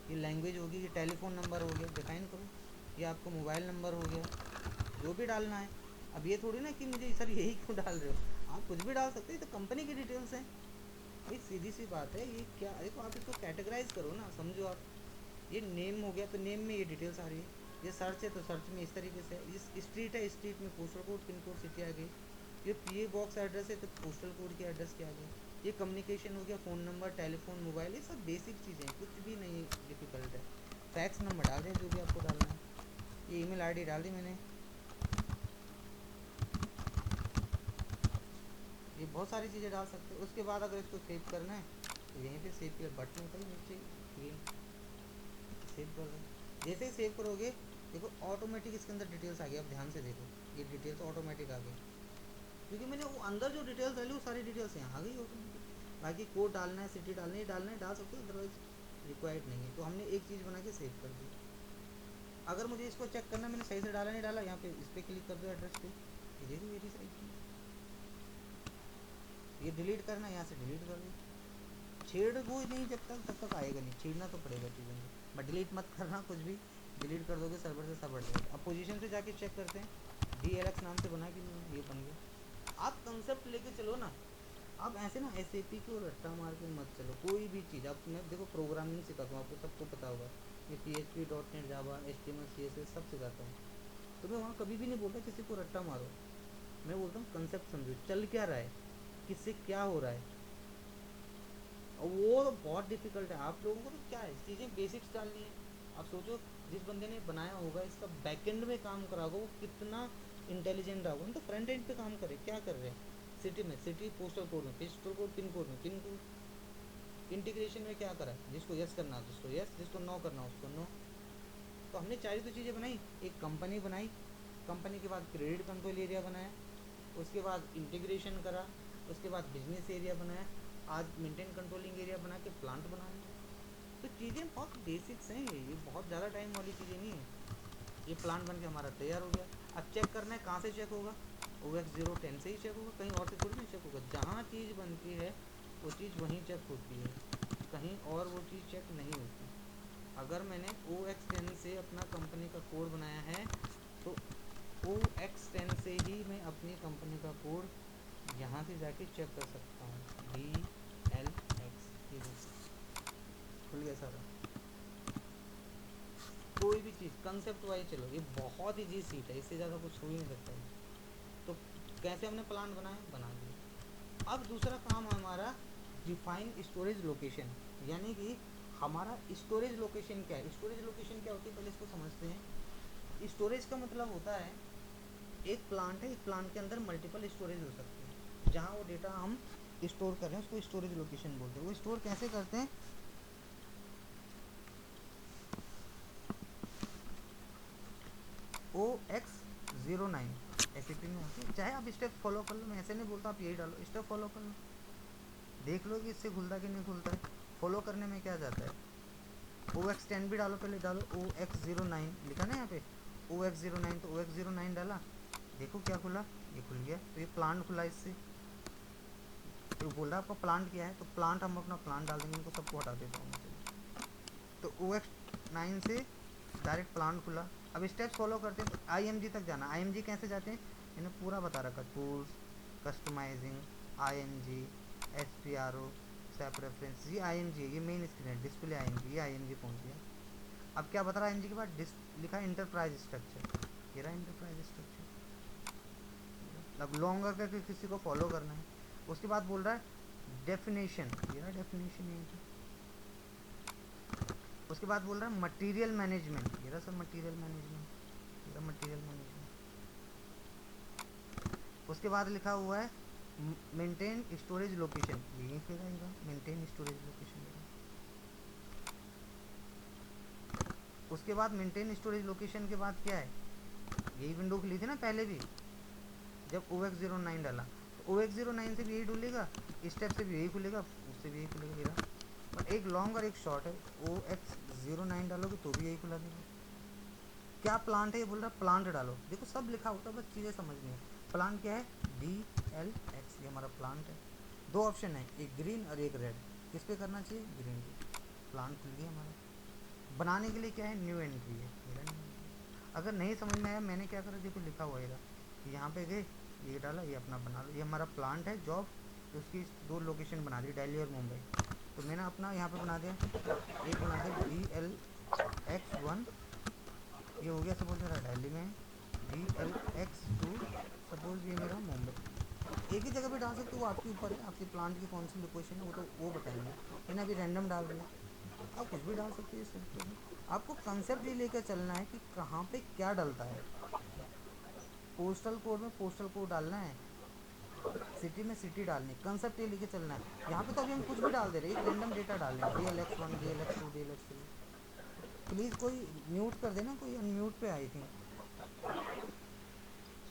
Speaker 1: ये लैंग्वेज होगी, ये टेलीफोन नंबर हो गया, डिफाइन करो, ये आपको मोबाइल नंबर हो गया, जो भी डालना है। अब ये थोड़ी ना कि मुझे सर यही क्यों डाल रहे हो, आप कुछ भी डाल सकते हो, तो कंपनी की डिटेल्स हैं भाई, सीधी सी बात है। ये क्या, देखो आप इसको कैटेगराइज करो ना, समझो आप। ये नेम हो गया तो नेम में ये डिटेल्स आ रही है, ये सर्च है तो सर्च में इस तरीके से, इस स्ट्रीट है, स्ट्रीट में postal code, pin code, city आ गई। ये पीए बॉक्स एड्रेस है तो पोस्टल कोड के एड्रेस के आ गए। ये कम्युनिकेशन हो गया, फ़ोन नंबर, टेलीफोन, मोबाइल, ये सब बेसिक चीज़ें हैं, कुछ भी नहीं डिफ़िकल्ट है। फैक्स नंबर डाल दें जो भी आपको डालना है। ये ईमेल आईडी डाल दी मैंने। ये बहुत सारी चीज़ें डाल सकते हो। उसके बाद अगर इसको सेव करना है तो यहीं पे सेव के बटन होता है नीचे ग्रीन, सेव कर दो। जैसे ही सेव करोगे देखो ऑटोमेटिक इसके अंदर डिटेल्स आ गई। अब ध्यान से देखो, ये डिटेल्स ऑटोमेटिक आ गई, क्योंकि मैंने वो अंदर जो डिटेल्स डाली वो सारी डिटेल्स यहाँ आ गई ऑटोमेटिक। बाकी कोड डालना है, सिटी डालनी है, डाल सकते हो, अदरवाइज रिक्वायर्ड नहीं है। तो हमने एक चीज़ बना के सेव कर दी। अगर मुझे इसको चेक करना मैंने सही से डाला नहीं डाला, यहाँ पे इस पर क्लिक कर दो, एड्रेस पे, ये देखो मेरी सही की। ये डिलीट करना, यहाँ से डिलीट कर दो। छेड़ वो नहीं, जब तक आएगा नहीं, छेड़ना तो पड़ेगा चीज़ों को, बट डिलीट मत करना कुछ भी, डिलीट कर दोगे सर्वर से सब बढ़ जाएगा। अब पोजीशन से जाके चेक करते हैं, DLX नाम से बना कि नहीं, ये बन गया। आप कंसेप्ट लेके चलो ना, आप ऐसे ना एसएपी को रट्टा मार के मत चलो। कोई भी चीज़ आप, मैं देखो प्रोग्रामिंग सिखाता हूँ आपको, सबको पता होगा, मैं PHP .NET जावा HTML CSS सब सिखाता हूँ। तो मैं वहाँ कभी भी नहीं बोलता किसी को रट्टा मारो, मैं बोलता हूँ कंसेप्ट समझो, चल क्या रहा है, किससे क्या हो रहा है। और वो तो बहुत डिफिकल्ट है, आप लोगों को तो क्या है, चीज़ें बेसिक्स डालनी है। आप सोचो जिस बंदे ने बनाया होगा, इसका बैकएंड में काम करा होगा, वो कितना इंटेलिजेंट होगा। तो फ्रंट एंड पे काम करे, क्या कर रहे हैं, सिटी में सिटी, पोस्टल कोड में पोस्टल कोड, पिन कोड में पिन कोड, इंटीग्रेशन में क्या करा, जिसको यस करना उसको यस, जिसको नो करना उसको नो। तो हमने चार तो चीज़ें बनाई, एक कंपनी बनाई, कंपनी के बाद क्रेडिट कंट्रोल एरिया बनाया, उसके बाद इंटीग्रेशन करा, उसके बाद बिजनेस एरिया बनाया, आज मेंटेन कंट्रोलिंग एरिया बना के प्लांट बनाऊंगा। तो चीज़ें बहुत बेसिक्स हैं, ये बहुत ज़्यादा टाइम वाली चीज़ें नहीं है। ये प्लांट बन के हमारा तैयार हो गया। अब चेक करना है, कहाँ से चेक होगा, OX010 से ही चेक होगा, कहीं और से थोड़ी नहीं चेक होगा। जहाँ चीज़ बनती है वो चीज़ वहीं चेक होती है, कहीं और वो चीज़ चेक नहीं होती। अगर मैंने OX10 से अपना कंपनी का कोड बनाया है तो OX10 से ही मैं अपनी कंपनी का कोड यहाँ से जाके चेक कर सकता हूँ। DLX, ये खुल गया सारा। कोई भी चीज़ कंसेप्ट वाइज चलो, ये बहुत ही चीज़ सीट है, इससे ज़्यादा कुछ हो ही नहीं सकता है। तो कैसे हमने प्लान बनाया, बना दिया। अब दूसरा काम हमारा डिफाइन स्टोरेज लोकेशन, यानी कि हमारा स्टोरेज लोकेशन क्या है। स्टोरेज लोकेशन क्या होती है, पहले इसको समझते हैं। स्टोरेज का मतलब होता है, एक प्लांट है, एक प्लांट के अंदर मल्टीपल स्टोरेज हो सकते हैं, जहाँ वो डेटा हम स्टोर कर रहे हैं उसको स्टोरेज लोकेशन बोलते हैं। वो स्टोर कैसे करते हैं, OX09 एसिपी में होती है। चाहे आप स्टेप फॉलो कर लो, मैं ऐसे नहीं बोलता आप यही डालो, स्टेप फॉलो कर लो। देख लो कि इससे खुलता कि नहीं खुलता है। फॉलो करने में क्या जाता है, OX10 भी डालो, पहले डालो OX09 लिखा ना यहाँ पे OX09, तो OX09 डाला, देखो क्या खुला, ये खुल गया। तो ये प्लांट खुला इससे, तो बोल रहा है आपका प्लांट क्या है, तो प्लांट हम अपना प्लांट डाल देंगे, इनको सबको हटा देता हूँ मैं। तो OX9 से डायरेक्ट प्लांट खुला। अब स्टेप्स फॉलो करते हैं, तो IMG तक जाना। IMG कैसे जाते हैं, इन्हें पूरा बता रखा, टूल्स, कस्टमाइजिंग, IMG, SPRO, सेप रेफरेंस, ये IMG, ये मेन स्क्रीन है, डिस्प्ले IMG, ये IMG पहुँच गया। अब क्या बता रहा है IMG के बाद, लिखा इंटरप्राइज स्ट्रक्चर, ये रहा इंटरप्राइज स्ट्रक्चर। अब लॉन्ग करके किसी को फॉलो करना है। उसके बाद बोल रहा है डेफिनेशन, ये रहा डेफिनेशन है। उसके बाद बोल रहा है मटेरियल मैनेजमेंट, ये रहा सब मटेरियल मैनेजमेंट, ये रहा मटेरियल मैनेजमेंट। उसके बाद लिखा हुआ है मेंटेन स्टोरेज लोकेशन, यही पे रहेगा मेंटेन स्टोरेज लोकेशन। उसके बाद मेंटेन स्टोरेज लोकेशन के बाद क्या है, यही विंडो खुली थी ना पहले भी जब OX09 डाला, तो OX09 से भी यही खुलेगा, स्टेप से भी यही खुलेगा, उससे भी यही खुलेगा। ये और एक लॉन्ग और एक शॉर्ट है, OX09 डालोगे तो भी यही खुला देगा। क्या प्लांट है, ये बोल रहा है प्लांट डालो, देखो सब लिखा होता है, बस चीज़ें समझनी है। प्लांट क्या है, DLX, ये हमारा प्लांट है। दो ऑप्शन है, एक ग्रीन और एक रेड, किस पे करना चाहिए, ग्रीन पे। प्लांट खुल गया हमारा। बनाने के लिए क्या है, न्यू एंट्री है। अगर नहीं समझ में आया, मैंने क्या करा, देखो लिखा हुआ है यहाँ पे गए, ये डाला, ये अपना बना लो। ये हमारा प्लांट है जॉब, तो उसकी दो लोकेशन बना दी, दिल्ली और मुंबई। तो मैंने अपना यहाँ पे बना दिया, एक बना दिया DLX1, ये हो गया सपोज मेरा दिल्ली में, DLX2 सपोज ये मेरा मुंबई। एक ही जगह पे डाल सकते हो, वो आपके ऊपर है, आपके प्लांट की कौन सी लोकेशन है, वो तो वो बताएंगे। मैंने अभी रैंडम डाल दिया, आप कुछ भी डाल सकते हैं सिर्फ। आपको कंसेप्ट ये लेकर चलना है कि कहाँ पे क्या डलता है। पोस्टल कोड में पोस्टल कोड डालना है, सिटी में सिटी डालनी, कंसेप्ट ये लेके चलना है। यहाँ पे तो अभी हम कुछ भी डाल दे रहे हैं, एक रैंडम डेटा डाल रहे हैं, DLX1, DLX2, DLX3। प्लीज़ कोई म्यूट कर देना, कोई अनम्यूट पे आई थिंक।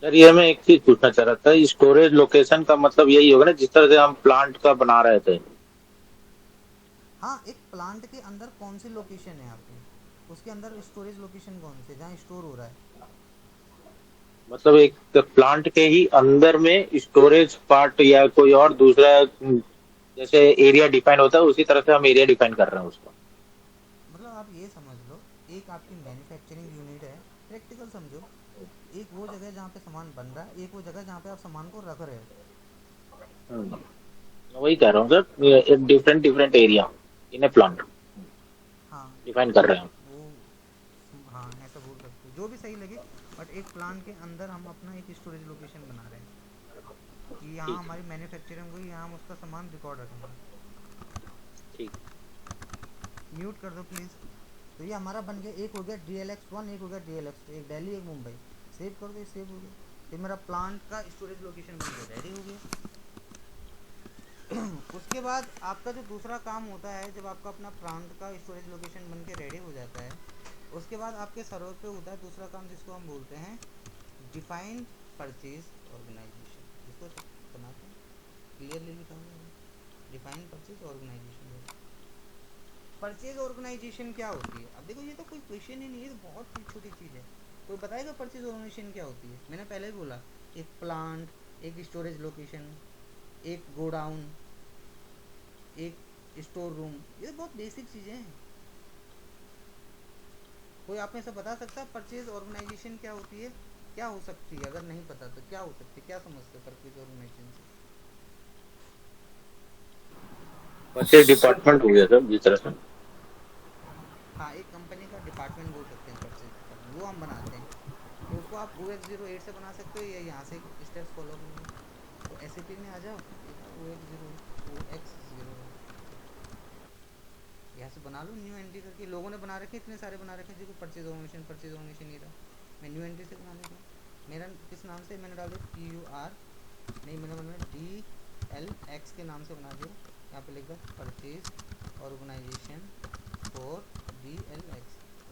Speaker 5: सर ये मैं एक चीज पूछना चाह रहा था, स्टोरेज लोकेशन का मतलब यही होगा ना जिस तरह से हम प्लांट का बना रहे थे।
Speaker 1: हाँ, एक प्लांट के अंदर कौन सी लोकेशन है आपकी, उसके अंदर स्टोरेज लोकेशन कौन सी जहाँ स्टोर हो रहा है।
Speaker 5: मतलब एक प्लांट के ही अंदर में स्टोरेज पार्ट या कोई और दूसरा जैसे एरिया डिफाइन होता है उसी तरह से हम एरिया डिफाइन कर रहे हैं उसको।
Speaker 1: मतलब आप ये समझ लो, एक आपकी मैन्युफैक्चरिंग यूनिट है, प्रैक्टिकल समझो। एक वो जगह जहाँ पे सामान बन रहा है, एक वो जगह जहाँ पे आप सामान को रख रहे हो।
Speaker 5: वही कह रहा हूँ सर, एक different different area in A plant
Speaker 1: हाँ
Speaker 5: डिफाइन कर रहे हैं।
Speaker 1: वो, हाँ ऐसा बोल सकते हो, जो भी सही लगे। बट एक प्लांट के अंदर हम अपना एक स्टोरेज लोकेशन बना रहे हैं कि यहाँ हमारी मैन्युफैक्चरिंग हुई, यहाँ हम उसका सामान रिकॉर्ड रखेंगे।
Speaker 5: ठीक,
Speaker 1: म्यूट कर दो प्लीज़। तो ये हमारा बन गया, एक हो गया DLX1, एक हो गया DLX2, एक दिल्ली एक मुंबई। सेव कर दो, ये सेव हो गया। तो मेरा प्लांट का स्टोरेज लोकेशन बन गया, रेडी हो गया। उसके बाद आपका जो दूसरा काम होता है, जब आपका अपना प्लांट का स्टोरेज लोकेशन बन के रेडी हो जाता है, उसके बाद आपके सर्वर पे होता है दूसरा काम, जिसको हम बोलते हैं डिफाइन परचेज ऑर्गेनाइजेशन। इसको बनाते हैं, क्लियरली लिखा हुआ है define purchase organisation. Purchase organisation क्या होती है, अब देखो ये तो कोई क्वेश्चन ही नहीं है, तो बहुत छोटी चीज़ है। कोई बताएगा परचेज ऑर्गेनाइजेशन क्या होती है। मैंने पहले भी बोला, एक प्लांट, एक स्टोरेज लोकेशन, एक गोडाउन, एक स्टोर रूम, ये बहुत बेसिक चीज़ें हैं। कोई आप में से बता सकता है परचेज ऑर्गेनाइजेशन क्या होती है, क्या हो सकती है। अगर नहीं पता तो क्या हो सकती है, क्या समझते हो परचेज ऑर्गेनाइजेशन से।
Speaker 5: परचेज डिपार्टमेंट हो गया सर जिस तरह से।
Speaker 1: हाँ, एक कंपनी का डिपार्टमेंट बोल सकते हैं परचेज डिपार्टमेंट, वो हम बनाते हैं। तो उसको आप OX08 से बना सकते हो, या यहाँ से स्टेप्स फॉलो करेंगे। तो SAP में आ जाओ, OX0, यहाँ से बना लो न्यू एंट्री करके। लोगों ने बना रखे, इतने सारे बना रखे, देखो परचेज ऑर्गेनाइजेशन नहीं रहा। मैं न्यू एंट्री से बना लेता हूँ। मेरा किस नाम से मैंने डाल दिया, PUR नहीं, मैंने DLX के नाम से बना दिया। यहाँ पे लिख दो परचेज ऑर्गेनाइजेशन फॉर DLX,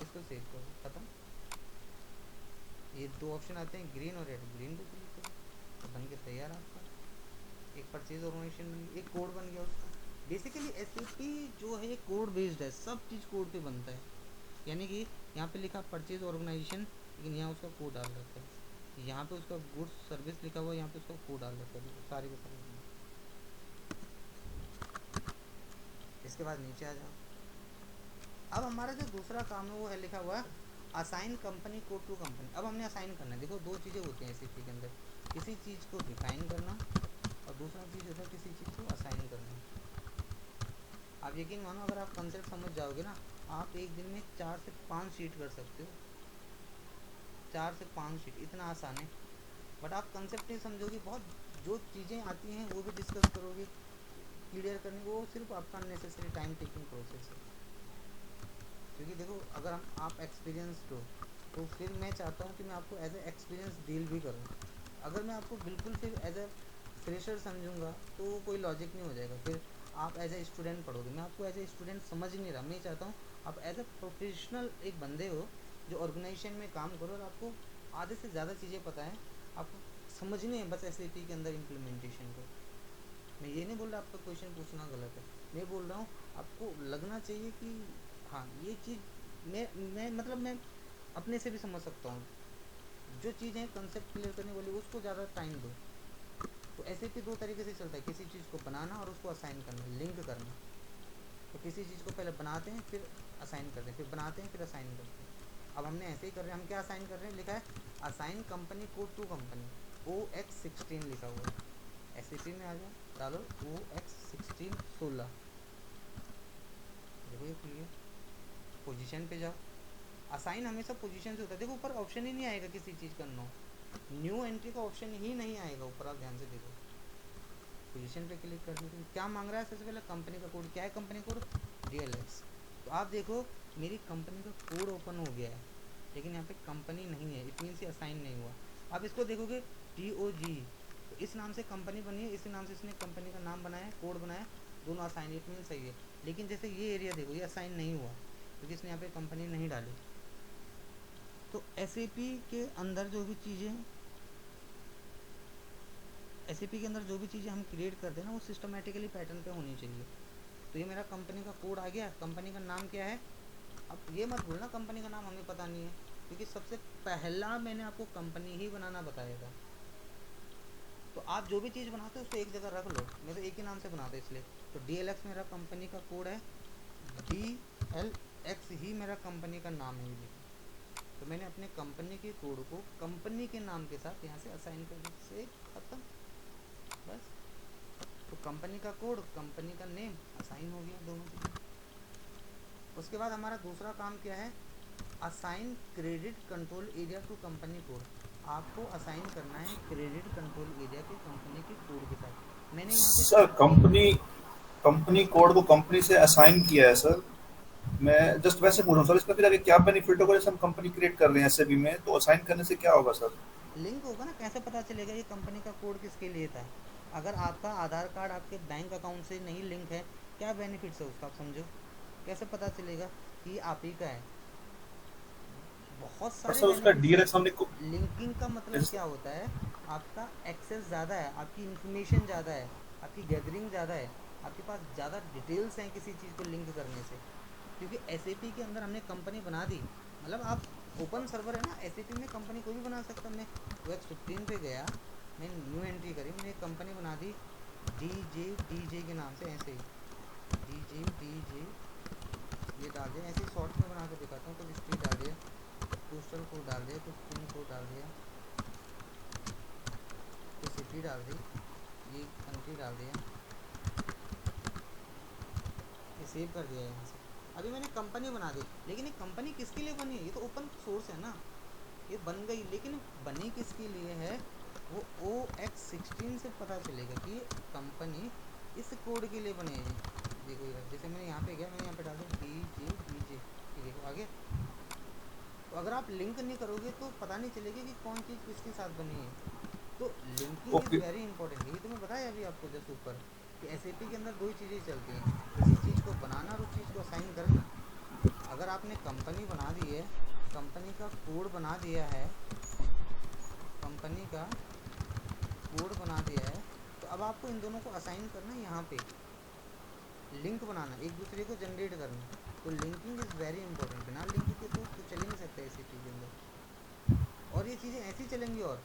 Speaker 1: इसको सेव करो, खत्म। ये दो ऑप्शन आते हैं, ग्रीन और रेड, ग्रीन पे क्लिक करो, तो बन के तैयार आपका एक परचेज ऑर्गेनाइजेशन बन गया, एक कोड बन गया उसका। बेसिकली एसएपी जो है कोड बेस्ड है, सब चीज़ कोड पे बनता है। यानी कि यहाँ पे लिखा परचेज ऑर्गेनाइजेशन, लेकिन यहाँ उसका कोड डाल रखा है, यहाँ पे उसका गुड्स सर्विस लिखा हुआ है, यहाँ पे उसका कोड डाल रखा है, सारे के सारे। इसके बाद नीचे आ जाओ। अब हमारा जो दूसरा काम है वो है लिखा हुआ assign company code to company. अब हमने असाइन करना है। देखो दो चीज़ें होती हैं एसएपी के अंदर, किसी चीज़ को डिफाइन करना और दूसरा चीज़ होता है किसी चीज़ को असाइन करना। आप यकीन मानो, अगर आप कंसेप्ट समझ जाओगे ना, आप एक दिन में 4 से 5 शीट कर सकते हो। 4 से 5 शीट इतना आसान है, बट आप कंसेप्ट नहीं समझोगे। बहुत जो चीज़ें आती हैं वो भी डिस्कस करोगे, क्लियर करने को, वो सिर्फ आपका अननेसेसरी टाइम टेकिंग प्रोसेस है। क्योंकि देखो, अगर आप एक्सपीरियंस्ड हो तो फिर मैं चाहता हूँ कि मैं आपको एज ए एक्सपीरियंस डील भी करूँ। अगर मैं आपको बिल्कुल फिर एज ए फ्रेशर समझूंगा तो कोई लॉजिक नहीं हो जाएगा, फिर आप एज ए स्टूडेंट पढ़ोगे। मैं आपको एज ए स्टूडेंट समझ नहीं रहा, मैं चाहता हूँ आप एज ए प्रोफेशनल एक बंदे हो जो ऑर्गेनाइजेशन में काम करो और आपको आधे से ज़्यादा चीज़ें पता है, आपको समझनी है बस एसएपी के अंदर इम्प्लीमेंटेशन को। मैं ये नहीं बोल रहा आपका क्वेश्चन पूछना गलत है, मैं बोल रहा हूँ आपको लगना चाहिए कि हाँ ये चीज़ मैं मतलब मैं अपने से भी समझ सकता हूँ। जो चीज़ें कंसेप्ट क्लियर करने वाली उसको ज़्यादा टाइम दो। तो एसएपी दो तरीके से चलता है, किसी चीज़ को बनाना और उसको असाइन करना, लिंक करना। तो किसी चीज़ को पहले बनाते हैं फिर असाइन करते हैं, फिर बनाते हैं फिर असाइन करते हैं। अब हमने ऐसे ही कर रहे हैं। हम क्या असाइन कर रहे हैं, लिखा है assign company code to company, OX16 लिखा हुआ है। एसएपी में आ जाओ, डालो OX16 16, देखो ये खुल गया। पोजीशन पे जाओ, असाइन हमेशा पोजीशन से होता है। देखो ऊपर ऑप्शन ही नहीं आएगा किसी चीज़ का, न्यू एंट्री का ऑप्शन ही नहीं आएगा ऊपर, आप ध्यान से देखो। पोजीशन पे क्लिक करने के लिए क्या मांग रहा है, सबसे पहले कंपनी का कोड। क्या है कंपनी कोड, DLX। तो आप देखो मेरी कंपनी का कोड ओपन हो गया है, लेकिन यहाँ पे कंपनी नहीं है, इट मीन्स ये असाइन नहीं हुआ। आप इसको देखोगे TOG, तो इस नाम से कंपनी बनी है, इसी नाम से इसने कंपनी का नाम बनाया, कोड बनाया, दोनों असाइन, इट मीन्स सही है। लेकिन जैसे ये एरिया देखो, ये असाइन नहीं हुआ क्योंकि इसने यहाँ पे कंपनी नहीं डाली। तो एसएपी के अंदर जो भी चीज़ें हम क्रिएट करते हैं ना, वो सिस्टमेटिकली पैटर्न पे होनी चाहिए। तो ये मेरा कंपनी का कोड आ गया, कंपनी का नाम क्या है। अब ये मत भूलना कंपनी का नाम हमें पता नहीं है, क्योंकि सबसे पहला मैंने आपको कंपनी ही बनाना बताया था। तो आप जो भी चीज़ बनाते हो उसको एक जगह रख लो, मैं तो एक ही नाम से बनाता इसलिए। तो DLX मेरा कंपनी का कोड है, DLX ही मेरा कंपनी का नाम है ये। तो मैंने अपने कंपनी के कोड को कंपनी के नाम के साथ यहाँ से असाइन कर दिया, से खत्म बस। तो कंपनी का कोड, कंपनी का नेम असाइन हो गया दोनों चीज़ें। उसके बाद हमारा दूसरा काम क्या है, assign credit control area to company code. आपको असाइन करना है क्रेडिट कंट्रोल एरिया के कंपनी के कोड के साथ। मैंने यहाँ पे
Speaker 2: सर कंपनी कोड को कंपनी से असाइन किया है सर। मैं जस्ट वैसे पूछ रहा हूँ सर, इसका फिर आगे क्या बेनिफिट होगा जैसे हम कंपनी क्रिएट कर रहे हैं एसएबी में, तो असाइन करने से क्या होगा सर?
Speaker 1: लिंक होगा ना, कैसे पता चलेगा ये कंपनी का कोड किसके लिए था। अगर आपका आधार कार्ड आपके बैंक अकाउंट से नहीं लिंक है, क्या बेनिफिट्स है उसका, आप समझो। कैसे पता चलेगा कि आप ही का है। बहुत
Speaker 2: और
Speaker 1: सारे
Speaker 2: सर उसका
Speaker 1: बेनिफिट्स
Speaker 2: डीएलएक्स हमने
Speaker 1: हैं। लिंकिंग का मतलब क्या होता है, आपका एक्सेस ज़्यादा है, आपकी इन्फॉर्मेशन ज़्यादा है, आपकी गैदरिंग ज़्यादा है, आपके पास ज़्यादा डिटेल्स हैं किसी चीज़ को लिंक करने से। क्योंकि एसएपी के अंदर हमने कंपनी बना दी, मतलब आप ओपन सर्वर है ना, एसएपी में कंपनी कोई भी बना सकता। मैं OX15 पे गया, मैंने न्यू एंट्री करी, मैंने एक कंपनी बना दी DJ के नाम से, ऐसे ही DJ ये डाल दिया, ऐसे ही शॉर्ट में बना के दिखाता हूँ। कुछ स्ट्रीट डाल दिया, पोस्टल कोड डाल दिया, कुछ पिन कोड डाल दिया, कुछ सिटी डाल दी, ये कंट्री डाल दिया, ये सेव कर दिया यहाँ से। अभी मैंने कंपनी बना दी, लेकिन ये कंपनी किसके लिए बनी है, ये तो ओपन सोर्स है ना, ये बन गई, लेकिन बनी किसके लिए है, वो OX16 से पता चलेगा कि कंपनी इस कोड के लिए बनी है। देखो ये जैसे मैंने यहाँ पे गया, मैंने यहाँ पे डाल दिया DJ, ये देखो आगे। तो अगर आप लिंक नहीं करोगे तो पता नहीं चलेगा कि कौन चीज़ किसके साथ बनी है। तो लिंकिंग इज़ वेरी इंपॉर्टेंट। ये तो मैं बताया अभी आपको जस्ट ऊपर कि एसएपी के अंदर दो ही चीज़ें चलती हैं, किसी चीज़ को बनाना और उस चीज़ को असाइन करना। अगर आपने कंपनी बना दी है, कंपनी का कोड बना दिया है, कंपनी का कोड बना दिया है, तो अब आपको इन दोनों को असाइन करना है यहाँ पे। लिंक बनाना, एक दूसरे को जनरेट करना। तो लिंकिंग इज़ वेरी इंपॉर्टेंट। बिना लिंक के तो चल ही नहीं सकता एसीपी के अंदर। और ये चीज़ें ऐसी चलेंगी। और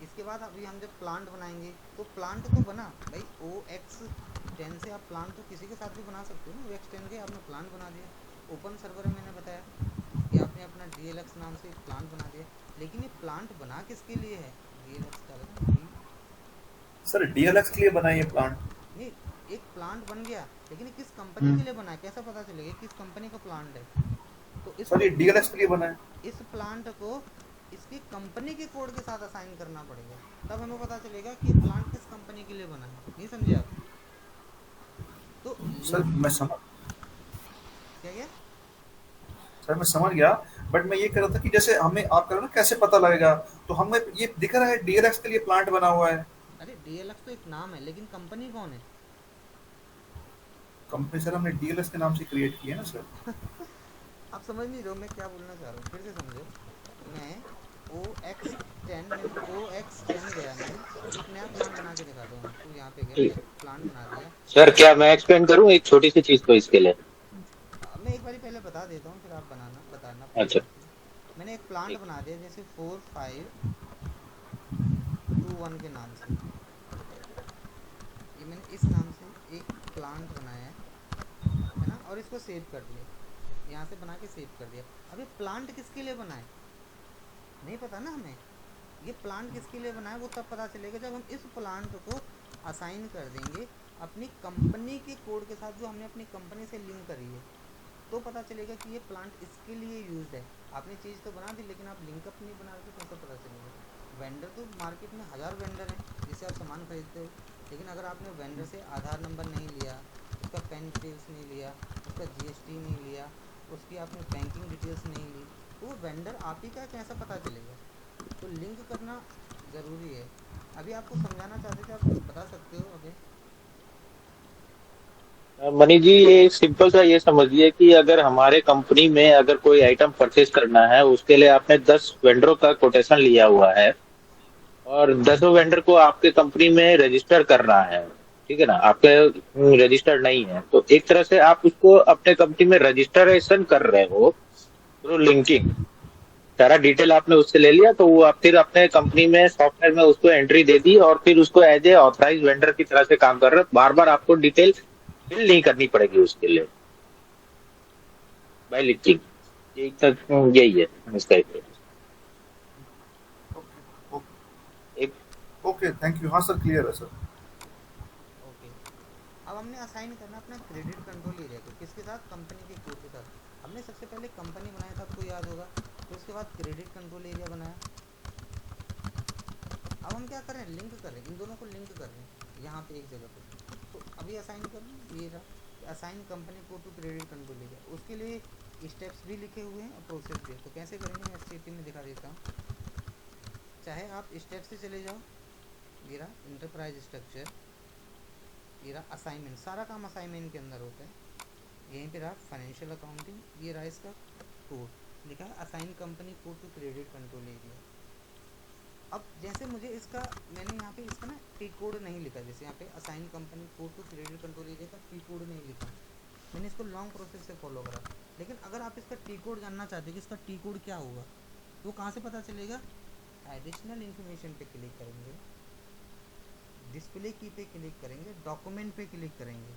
Speaker 1: इसके बाद अभी हम जब प्लांट बनाएंगे तो प्लांट तो बना भाई, OX10 से आप प्लांट तो किसी के साथ भी बना सकते हो ना। OX10 के आपने प्लांट बना दिया, ओपन सर्वर में मैंने बताया कि आपने अपना DLX नाम से एक प्लांट बना दिया। लेकिन ये प्लांट बना किसके लिए है? DLX का
Speaker 2: सर डीएलएक्स के लिए बनाए ये प्लांट?
Speaker 1: नहीं, एक प्लांट बन गया लेकिन ये किस कंपनी के लिए बना है कैसा पता चलेगा किस कंपनी का प्लांट है? तो इस
Speaker 2: सर ये डीएलएक्स के लिए बना है।
Speaker 1: इस प्लांट को इसकी कंपनी के कोड के साथ असाइन करना पड़ेगा, तब हमें पता चलेगा कि प्लांट किस कंपनी के लिए बना है। नहीं समझे आप? तो
Speaker 2: सर
Speaker 1: लिंक
Speaker 2: मैं समझ
Speaker 1: क्या क्या
Speaker 2: सर मैं समझ गया, बट मैं ये कह रहा था कि जैसे हमें आप कह रहे हो ना कैसे पता लगेगा, तो हमें ये दिख रहा है डीएलएक्स के लिए प्लांट बना हुआ है।
Speaker 1: अरे DLX तो एक नाम है, लेकिन कंपनी कौन है?
Speaker 2: कंपनी सर हमने डीएलएक्स के नाम से क्रिएट की है ना सर।
Speaker 1: आप समझ नहीं रहे हो मैं क्या बोलना चाह रहा हूँ, फिर से समझो। मैं OX10 गया, मैं एक नया प्लांट बना के दिखाता हूँ आपको। यहाँ पे गया, मैंने प्लांट बना दिया।
Speaker 5: सर क्या मैं एक्सप्लेन करूँ एक छोटी सी चीज को इसके लिए?
Speaker 1: मैं एक बारी पहले बता देता हूँ, फिर आप बताना
Speaker 5: अच्छा।
Speaker 1: प्लीज। मैंने एक प्लांट बना दिया जैसे 4521 के नाम से। ये मैंने इस नाम से एक प्लांट बनाया है ना, और इसको सेव कर दिया, यहाँ से बना के सेव कर दिया। अब ये प्लांट किसके लिए बना है नहीं पता ना हमें। ये प्लांट किसके लिए बना है वो तब पता चलेगा जब हम इस प्लांट को असाइन कर देंगे अपनी कंपनी के कोड के साथ, जो हमने अपनी कंपनी से लिंक करी है। तो पता चलेगा कि ये प्लांट इसके लिए यूज है। आपने चीज़ तो बना दी लेकिन आप लिंकअप नहीं बना रहे, तो कैसे पता चलेगा? वेंडर तो मार्केट में 1000 वेंडर हैं जिससे आप सामान खरीदते हो, लेकिन अगर आपने वेंडर से आधार नंबर नहीं लिया, उसका पैन डिटेल्स नहीं लिया, उसका GST नहीं लिया, उसकी आपने बैंकिंग डिटेल्स नहीं ली, तो वो वेंडर आप ही का कैसा पता चलेगा? तो लिंक करना ज़रूरी है। अभी आपको समझाना चाहते थे, आप बता सकते हो अभी।
Speaker 5: मनी जी ये सिंपल सा ये समझिए कि अगर हमारे कंपनी में अगर कोई आइटम परचेज करना है उसके लिए आपने 10 वेंडरों का कोटेशन लिया हुआ है और 10 वेंडर को आपके कंपनी में रजिस्टर करना है, ठीक है ना? आपके रजिस्टर्ड नहीं है तो एक तरह से आप उसको अपने कंपनी में रजिस्ट्रेशन कर रहे हो थ्रू लिंकिंग। सारा डिटेल आपने उससे ले लिया तो वो आप फिर अपने कंपनी में सॉफ्टवेयर में उसको एंट्री दे दी और फिर उसको एज ए ऑथराइज वेंडर की तरह से काम कर रहे हो। बार बार आपको डिटेल फिल नहीं करनी पड़ेगी उसके लिए बाय लिंकिंग। यही है इसका एक।
Speaker 2: Okay thank you. हाँ सर क्लियर है सर।
Speaker 1: ओके, अब हमने असाइन करना अपना क्रेडिट कंट्रोल एरिया को किसके साथ? कंपनी के कोड के साथ। हमने सबसे पहले कंपनी बनाया था, आपको याद होगा, फिर उसके बाद क्रेडिट कंट्रोल एरिया बनाया। अब हम क्या कर रहे हैं? लिंक कर रहे हैं, इन दोनों को लिंक कर रहे हैं यहाँ पे एक जगह पे। तो अभी असाइन कर ये रहा, assign company code to credit control area. उसके लिए स्टेप्स भी लिखे हुए हैं और प्रोसेस भी है। तो कैसे करेंगे मैं STP में दिखा देता हूँ। चाहे आप स्टेप से चले जाओ, ये रहा इंटरप्राइज स्ट्रक्चर, ये रहा असाइनमेंट, सारा काम असाइनमेंट के अंदर होता है। यहीं पे रहा फाइनेंशियल अकाउंटिंग, ये रहा इसका कोड, लिखा है assign company code to credit control area. अब जैसे मुझे इसका, मैंने यहाँ पे इसका ना टी कोड नहीं लिखा, जैसे यहाँ पे assign company code to credit control area का टी कोड नहीं लिखा, मैंने इसको लॉन्ग प्रोसेस से फॉलो करा। लेकिन अगर आप इसका टी कोड जानना चाहते हो कि इसका टी कोड क्या होगा, तो कहाँ से पता चलेगा? एडिशनल इन्फॉर्मेशन पे क्लिक करेंगे, डिस्प्ले की पे क्लिक करेंगे, डॉक्यूमेंट पे क्लिक करेंगे।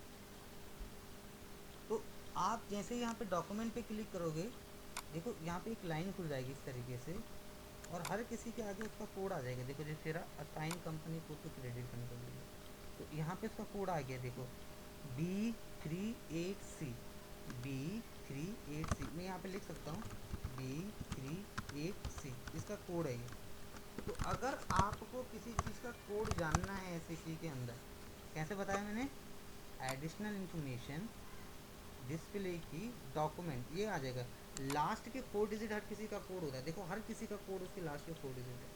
Speaker 1: तो आप जैसे यहाँ पे डॉक्यूमेंट पे क्लिक करोगे, देखो यहाँ पे एक लाइन खुल जाएगी इस तरीके से, और हर किसी के आगे उसका कोड आ जाएगा। देखो जैसे assign company code to credit control area, तो यहाँ पे उसका कोड आ गया, देखो B38C, B38C मैं यहाँ पे लिख सकता हूँ, B38C इसका कोड है ये। तो अगर आपको किसी चीज़ का कोड जानना है SAP के अंदर, कैसे बताया मैंने? एडिशनल इंफॉर्मेशन, डिस्प्ले की, डॉक्यूमेंट, ये आ जाएगा। लास्ट के 4 डिजिट हर किसी का कोड होता है, देखो हर किसी का कोड उसके लास्ट के 4 डिजिट है।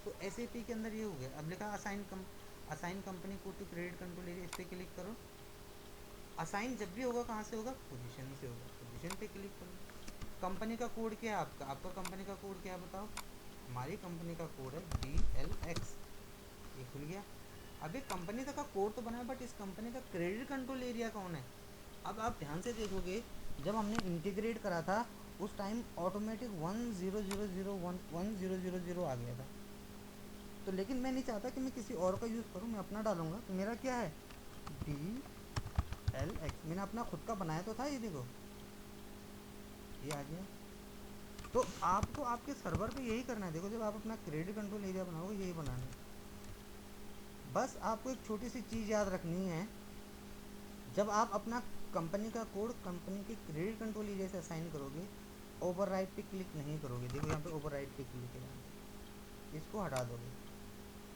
Speaker 1: तो SAP के अंदर ये हो गया। अब लिखा assign company code to credit control area, इस पर क्लिक करो। असाइन जब भी होगा कहाँ से होगा? पोजीशन से होगा, पोजीशन पे क्लिक करो। कंपनी का कोड क्या है आपका कंपनी का कोड क्या है बताओ? हमारी कंपनी का कोड है DLX, ये खुल गया। अभी कंपनी तक का कोड तो बना है, बट इस कंपनी का क्रेडिट कंट्रोल एरिया कौन है? अब आप ध्यान से देखोगे, जब हमने इंटीग्रेट करा था उस टाइम ऑटोमेटिक 1000 आ गया था। तो लेकिन मैं नहीं चाहता कि मैं किसी और का यूज़ करूँ, मैं अपना डालूंगा। तो मेरा क्या है, DLX, मैंने अपना खुद का बनाया तो था, ये देखो ये आ गया। तो आपको आपके सर्वर पे यही करना है। देखो जब आप अपना क्रेडिट कंट्रोल एरिया बनाओगे यही बनाना है। बस आपको एक छोटी सी चीज़ याद रखनी है, जब आप अपना कंपनी का कोड कंपनी के क्रेडिट कंट्रोल एरिया से असाइन करोगे, ओवरराइट पे क्लिक नहीं करोगे। देखो यहाँ पे ओवरराइट पे क्लिक है, इसको हटा दोगे।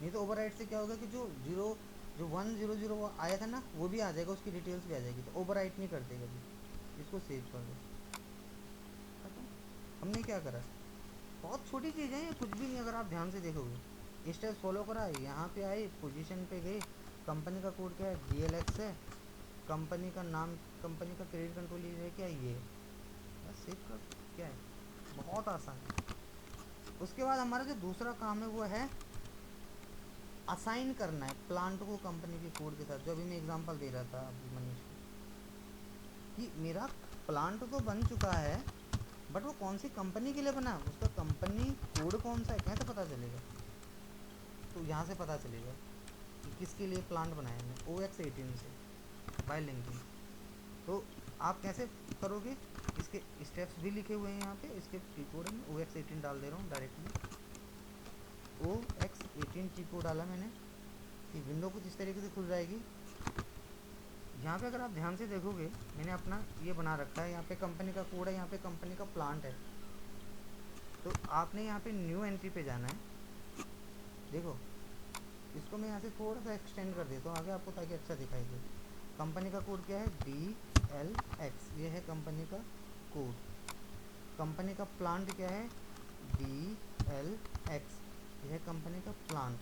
Speaker 1: नहीं तो ओवरराइट से क्या होगा कि जो 100 आया था ना, वो भी आ जाएगा, उसकी डिटेल्स भी आ जाएगी। तो ओवरराइट नहीं करते कभी। इसको सेव कर दो। हमने क्या करा, बहुत छोटी चीज़ है ये, कुछ भी नहीं। अगर आप ध्यान से देखोगे, स्टेप्स फॉलो करा, यहाँ पे आए, पोजीशन पे गए, कंपनी का कोड क्या है, DLX है, कंपनी का नाम, कंपनी का क्रेडिट कंट्रोल एरिया क्या है, ये बस सेव कर। क्या है, बहुत आसान है। उसके बाद हमारा जो दूसरा काम है वो है असाइन करना है प्लांट को कंपनी के कोड के साथ। जो अभी मैं एग्जांपल दे रहा था अभी मनीष को, कि मेरा प्लांट तो बन चुका है, बट वो कौन सी कंपनी के लिए बना, उसका कंपनी कोड कौन सा है, कैसे पता चलेगा? तो यहाँ से पता चलेगा कि किसके लिए प्लांट बनाया है। OX18 से बाय लिंकिंग। तो आप कैसे करोगे, इसके स्टेप्स भी लिखे हुए हैं यहाँ पे, इसके टी कोड में OX18 डाल दे रहा हूँ डायरेक्टली। OX18 टी कोड डाला मैंने, कि विंडो कुछ इस तरीके से खुल जाएगी। यहाँ पे अगर आप ध्यान से देखोगे, मैंने अपना ये बना रखा है, यहाँ पे कंपनी का कोड है, यहाँ पे कंपनी का प्लांट है। तो आपने यहाँ पे न्यू एंट्री पे जाना है। देखो इसको मैं यहाँ से थोड़ा सा एक्सटेंड कर देता हूँ आगे आपको, ताकि अच्छा दिखाई दे। कंपनी का कोड क्या है, DLX, ये है कंपनी का कोड। कंपनी का प्लांट क्या है, DLX, ये है कंपनी का प्लांट।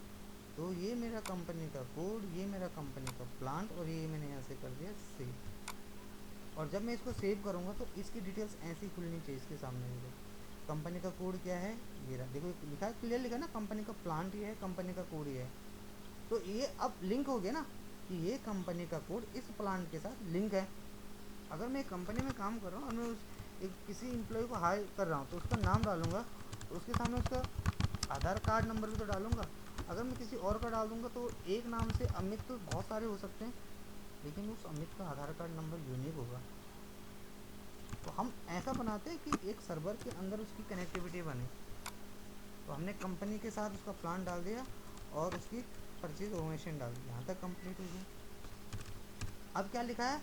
Speaker 1: तो ये मेरा कंपनी का कोड, ये मेरा कंपनी का प्लांट, और ये मैंने यहाँ से कर दिया सेव। और जब मैं इसको सेव करूँगा तो इसकी डिटेल्स ऐसी खुलनी चाहिए इसके सामने। मेरे कंपनी का कोड क्या है, ये रहा, देखो लिखा है, क्लियर लिखा है ना, कंपनी का प्लांट ये है, कंपनी का कोड ये है। तो ये अब लिंक हो गया ना, कि ये कंपनी का कोड इस प्लांट के साथ लिंक है। अगर मैं कंपनी में काम कर रहा हूँ और मैं किसी एम्प्लॉय को हायर कर रहा हूँ, तो उसका नाम डालूंगा, तो उसके सामने उसका आधार कार्ड नंबर भी तो डालूंगा। अगर मैं किसी और का डाल दूंगा तो एक नाम से अमित तो बहुत सारे हो सकते हैं, लेकिन उस अमित का आधार कार्ड नंबर यूनिक होगा। तो हम ऐसा बनाते हैं कि एक सर्वर के अंदर उसकी कनेक्टिविटी बने। तो हमने कंपनी के साथ उसका प्लान डाल दिया और उसकी परचेज ऑर्गेनाइजेशन डाल दी, यहाँ तक कंप्लीट हो गया। अब क्या लिखा है,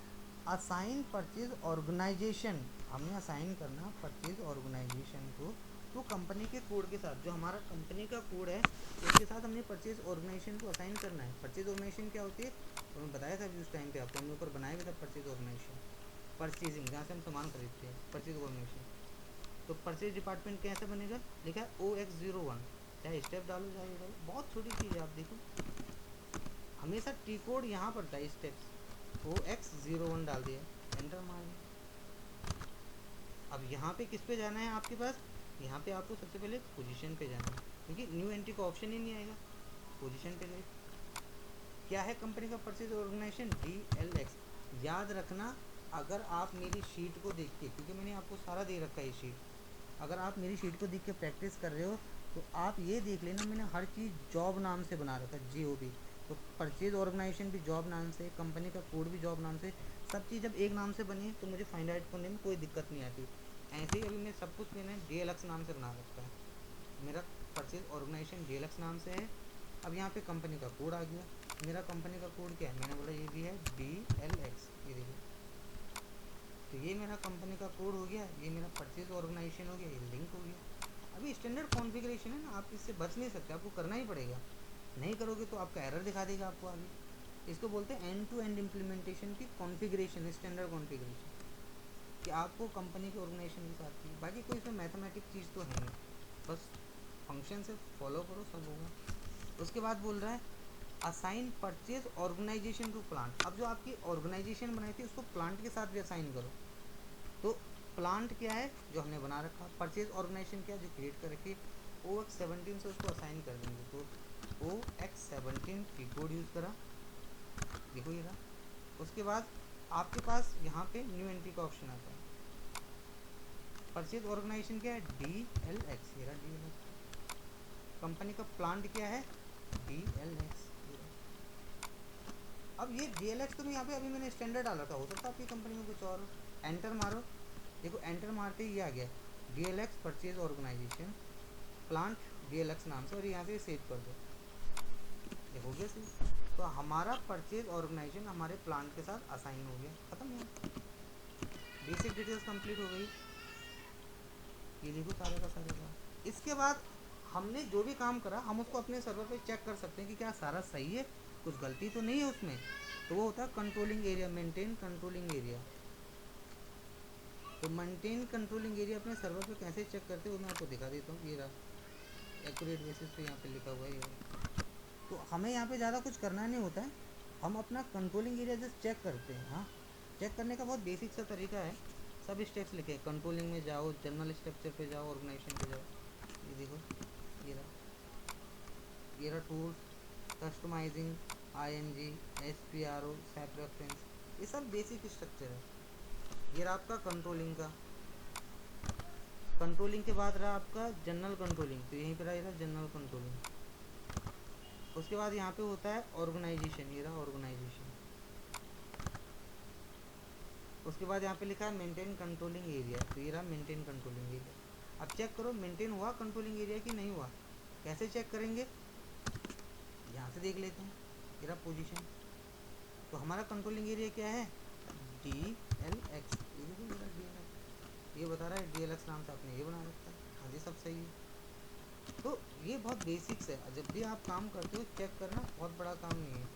Speaker 1: असाइन परचेज ऑर्गेनाइजेशन। हमने असाइन करना परचेज ऑर्गेनाइजेशन को तो कंपनी के कोड के साथ, जो हमारा कंपनी का कोड है उसके साथ हमने परचेज ऑर्गेनाइजेशन को असाइन करना है। परचेज ऑर्गेनाइजेशन क्या होती है, तो मैं बताया था अभी उस टाइम पे आपको, हमने ऊपर बनाया भी था परचेज ऑर्गेनाइजेशन। परचेजिंग, जहाँ से हम सामान खरीदते हैं, परचेज ऑर्गेनाइजेशन। तो परचेज डिपार्टमेंट कैसे बनेगा, लिखा है OX01, चाहे स्टेप डालो चाहे ये डालो, बहुत छोटी चीज़ है। आप देखो हमेशा टी कोड यहाँ पर था, स्टेप्स OX01 डाल दिया, एंटर मार दिया। अब यहाँ पे किस पे जाना है आपके पास, यहाँ पे आपको सबसे पहले पोजीशन पे जाना है, क्योंकि न्यू एंट्री का ऑप्शन ही नहीं आएगा। पोजीशन पे गए, क्या है कंपनी का परचेज ऑर्गेनाइजेशन, DLX। याद रखना, अगर आप मेरी शीट को देख के, क्योंकि मैंने आपको सारा दे रखा है ये शीट, अगर आप मेरी शीट को देख के प्रैक्टिस कर रहे हो तो आप ये देख लेना, मैंने हर चीज़ जॉब नाम से बना रखा है, JOB। तो परचेज ऑर्गेनाइजेशन भी जॉब नाम से, कंपनी का कोड भी जॉब नाम से, सब चीज़ जब एक नाम से बनी तो मुझे फाइंड आउट करने में कोई दिक्कत नहीं आती। ऐसे ही अभी मैं सब कुछ मैंने DLX नाम से बना रखा है, मेरा परचेज ऑर्गेनाइजेशन DLX नाम से है। अब यहाँ पे कंपनी का कोड आ गया, मेरा कंपनी का कोड क्या है, मैंने बोला ये भी है DLX, ये देखिए। तो ये मेरा कंपनी का कोड हो गया, ये मेरा परचेज ऑर्गेनाइजेशन हो गया, ये लिंक हो गया। अभी स्टैंडर्ड कॉन्फ़िगरेशन है ना, आप इससे बच नहीं सकते, आपको करना ही पड़ेगा। नहीं करोगे तो आपका एरर दिखा देगा आपको आगे। इसको बोलते हैं एंड टू एंड इम्प्लीमेंटेशन की कॉन्फ़िगरेशन, स्टैंडर्ड कॉन्फ़िगरेशन, कि आपको कंपनी के ऑर्गेनाइजेशन के साथ की। बाकी कोई इसमें मैथमेटिक चीज़ तो है नहीं, बस फंक्शन से फॉलो करो, सब होगा। उसके बाद बोल रहा है assign purchase organisation to plant. अब जो आपकी ऑर्गेनाइजेशन बनाई थी उसको प्लांट के साथ भी असाइन करो। तो प्लांट क्या है, जो हमने बना रखा, परचेज ऑर्गेनाइजेशन क्या है, जो क्रिएट कर रखी है, OX17 से उसको असाइन कर देंगे। तो OX17 की कोड यूज़ करा, देखो ये रहा। उसके बाद आपके पास यहाँ पे न्यू एंट्री का ऑप्शन आता है। परचेज ऑर्गेनाइजेशन क्या है, DLX, ये रहा DLX। कंपनी का प्लांट क्या है, DLX। अब ये DLX तो यहाँ पे अभी मैंने स्टैंडर्ड डाला था, हो सकता है आपकी कंपनी में कुछ और। एंटर मारो, देखो एंटर मारते ही ये आ गया DLX purchase organisation plant DLX नाम से, और यहाँ से सेव कर दो, ये हो गया सही। तो हमारा परचेज ऑर्गेनाइजेशन हमारे प्लांट के साथ असाइन हो गया, खत्म हुआ, बेसिक डिटेल्स कंप्लीट हो गई। ये देखो सारे का सारे का। इसके बाद हमने जो भी काम करा हम उसको अपने सर्वर पे चेक कर सकते हैं कि क्या सारा सही है, कुछ गलती तो नहीं है उसमें। तो वो होता है controlling area, maintain controlling area. तो मेंटेन कंट्रोलिंग एरिया अपने सर्वर पे कैसे चेक करते हैं वो मैं आपको दिखा देता हूँ। ये रहा एक्यूरेट बेसिस पे यहाँ पे लिखा हुआ है ये। तो हमें यहाँ पे ज़्यादा कुछ करना नहीं होता है, हम अपना कंट्रोलिंग एरिया जस्ट चेक करते हैं। हाँ, चेक करने का बहुत बेसिक सा तरीका है, सब स्टेप्स लिखे हैं। कंट्रोलिंग में जाओ, जनरल स्ट्रक्चर पे जाओ, ऑर्गेनाइजेशन पे जाओ, ये देखो ये रहा tools, customising, ING, SPRO, SAP reference, ये सब बेसिक स्ट्रक्चर है। ये रहा आपका कंट्रोलिंग का। कंट्रोलिंग के बाद रहा आपका जनरल कंट्रोलिंग, तो यहीं पर रहा जनरल कंट्रोलिंग। उसके बाद यहाँ पे होता है ऑर्गेनाइजेशन, ये रहा ऑर्गेनाइजेशन। उसके बाद यहाँ पे लिखा है मेंटेन कंट्रोलिंग एरिया, तो ये रहा मेंटेन कंट्रोलिंग एरिया। अब चेक करो मेंटेन हुआ कंट्रोलिंग एरिया कि नहीं हुआ, कैसे चेक करेंगे, यहाँ से देख लेते हैं। ये रहा पोजीशन, तो हमारा कंट्रोलिंग एरिया क्या है, DLX। ये देखो ये रहा DLX, ये बता रहा है DLX नाम से आपने ये बना रखा है। हाँ जी सब सही है। तो ये बहुत बेसिक्स है, जब भी आप काम करते हो चेक करना बहुत बड़ा काम नहीं है।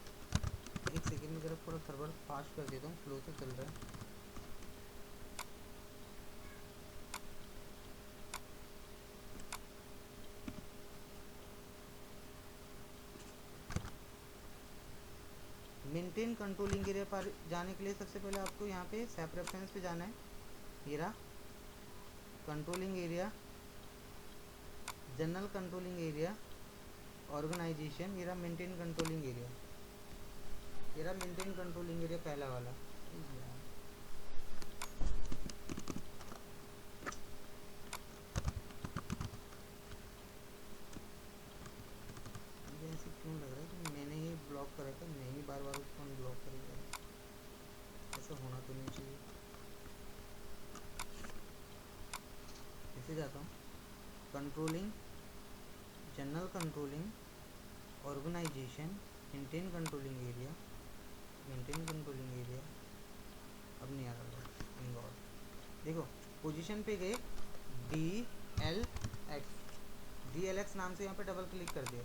Speaker 1: एक सेकेंड में जरा थोड़ा सर्वर फास्ट कर देता हूँ, स्लो से चल रहा है। मेंटेन कंट्रोलिंग एरिया पर जाने के लिए सबसे पहले आपको यहाँ पे सैप रेफरेंस पे जाना है। ये रहा controlling area, general controlling area, organisation, ये रहा मेंटेन कंट्रोलिंग एरिया। ये रहा मेंटेन कंट्रोलिंग एरिया पहला वाला। मुझे ऐसे क्यों लग रहा है कि मैंने ही ब्लॉक करा था, मैं ही बार बार उसको अनब्लॉक करेगा, ऐसा होना तो नहीं चाहिए। ऐसे जाता हूँ, controlling, general controlling, organisation, maintain controlling area, maintain controlling area. अब नहीं आ रहा इंगॉल, देखो पोजीशन पे गए DLX नाम से यहाँ पे डबल क्लिक कर दिया,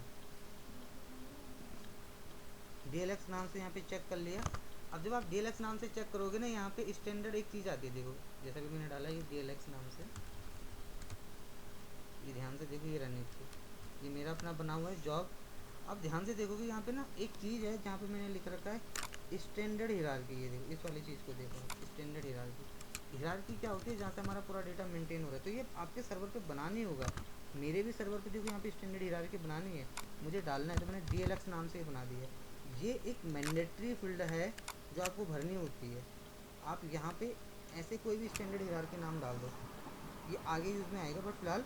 Speaker 1: DLX नाम से यहाँ पे चेक कर लिया। अब जब आप DLX नाम से चेक करोगे ना, यहाँ पे स्टैंडर्ड एक चीज़ आती है, देखो जैसा भी मैंने डाला ये DLX नाम से, ये ध्यान से देखो, ये रनिंग पे ये मेरा अपना बना हुआ है जॉब। अब ध्यान से देखोगे यहाँ पे ना एक चीज़ है जहाँ पे मैंने लिख रखा है स्टैंडर्ड हिरार्की। ये देखो इस वाली चीज़ को देखो, स्टैंडर्ड हिरार्की। हिरार्की क्या होती है, जहाँ से हमारा पूरा डेटा मेंटेन हो रहा है। तो ये आपके सर्वर पे बनानी होगा, मेरे भी सर्वर पे देखो यहाँ पे स्टैंडर्ड हिरार्की बनानी है, मुझे डालना है, तो मैंने DLX नाम से बना दिया। ये एक मैंडेटरी फील्ड है जो आपको भरनी होती है। आप यहाँ पे ऐसे कोई भी स्टैंडर्ड हिरार्की नाम डाल दो, ये आगे यूज़ में आएगा, बट फिलहाल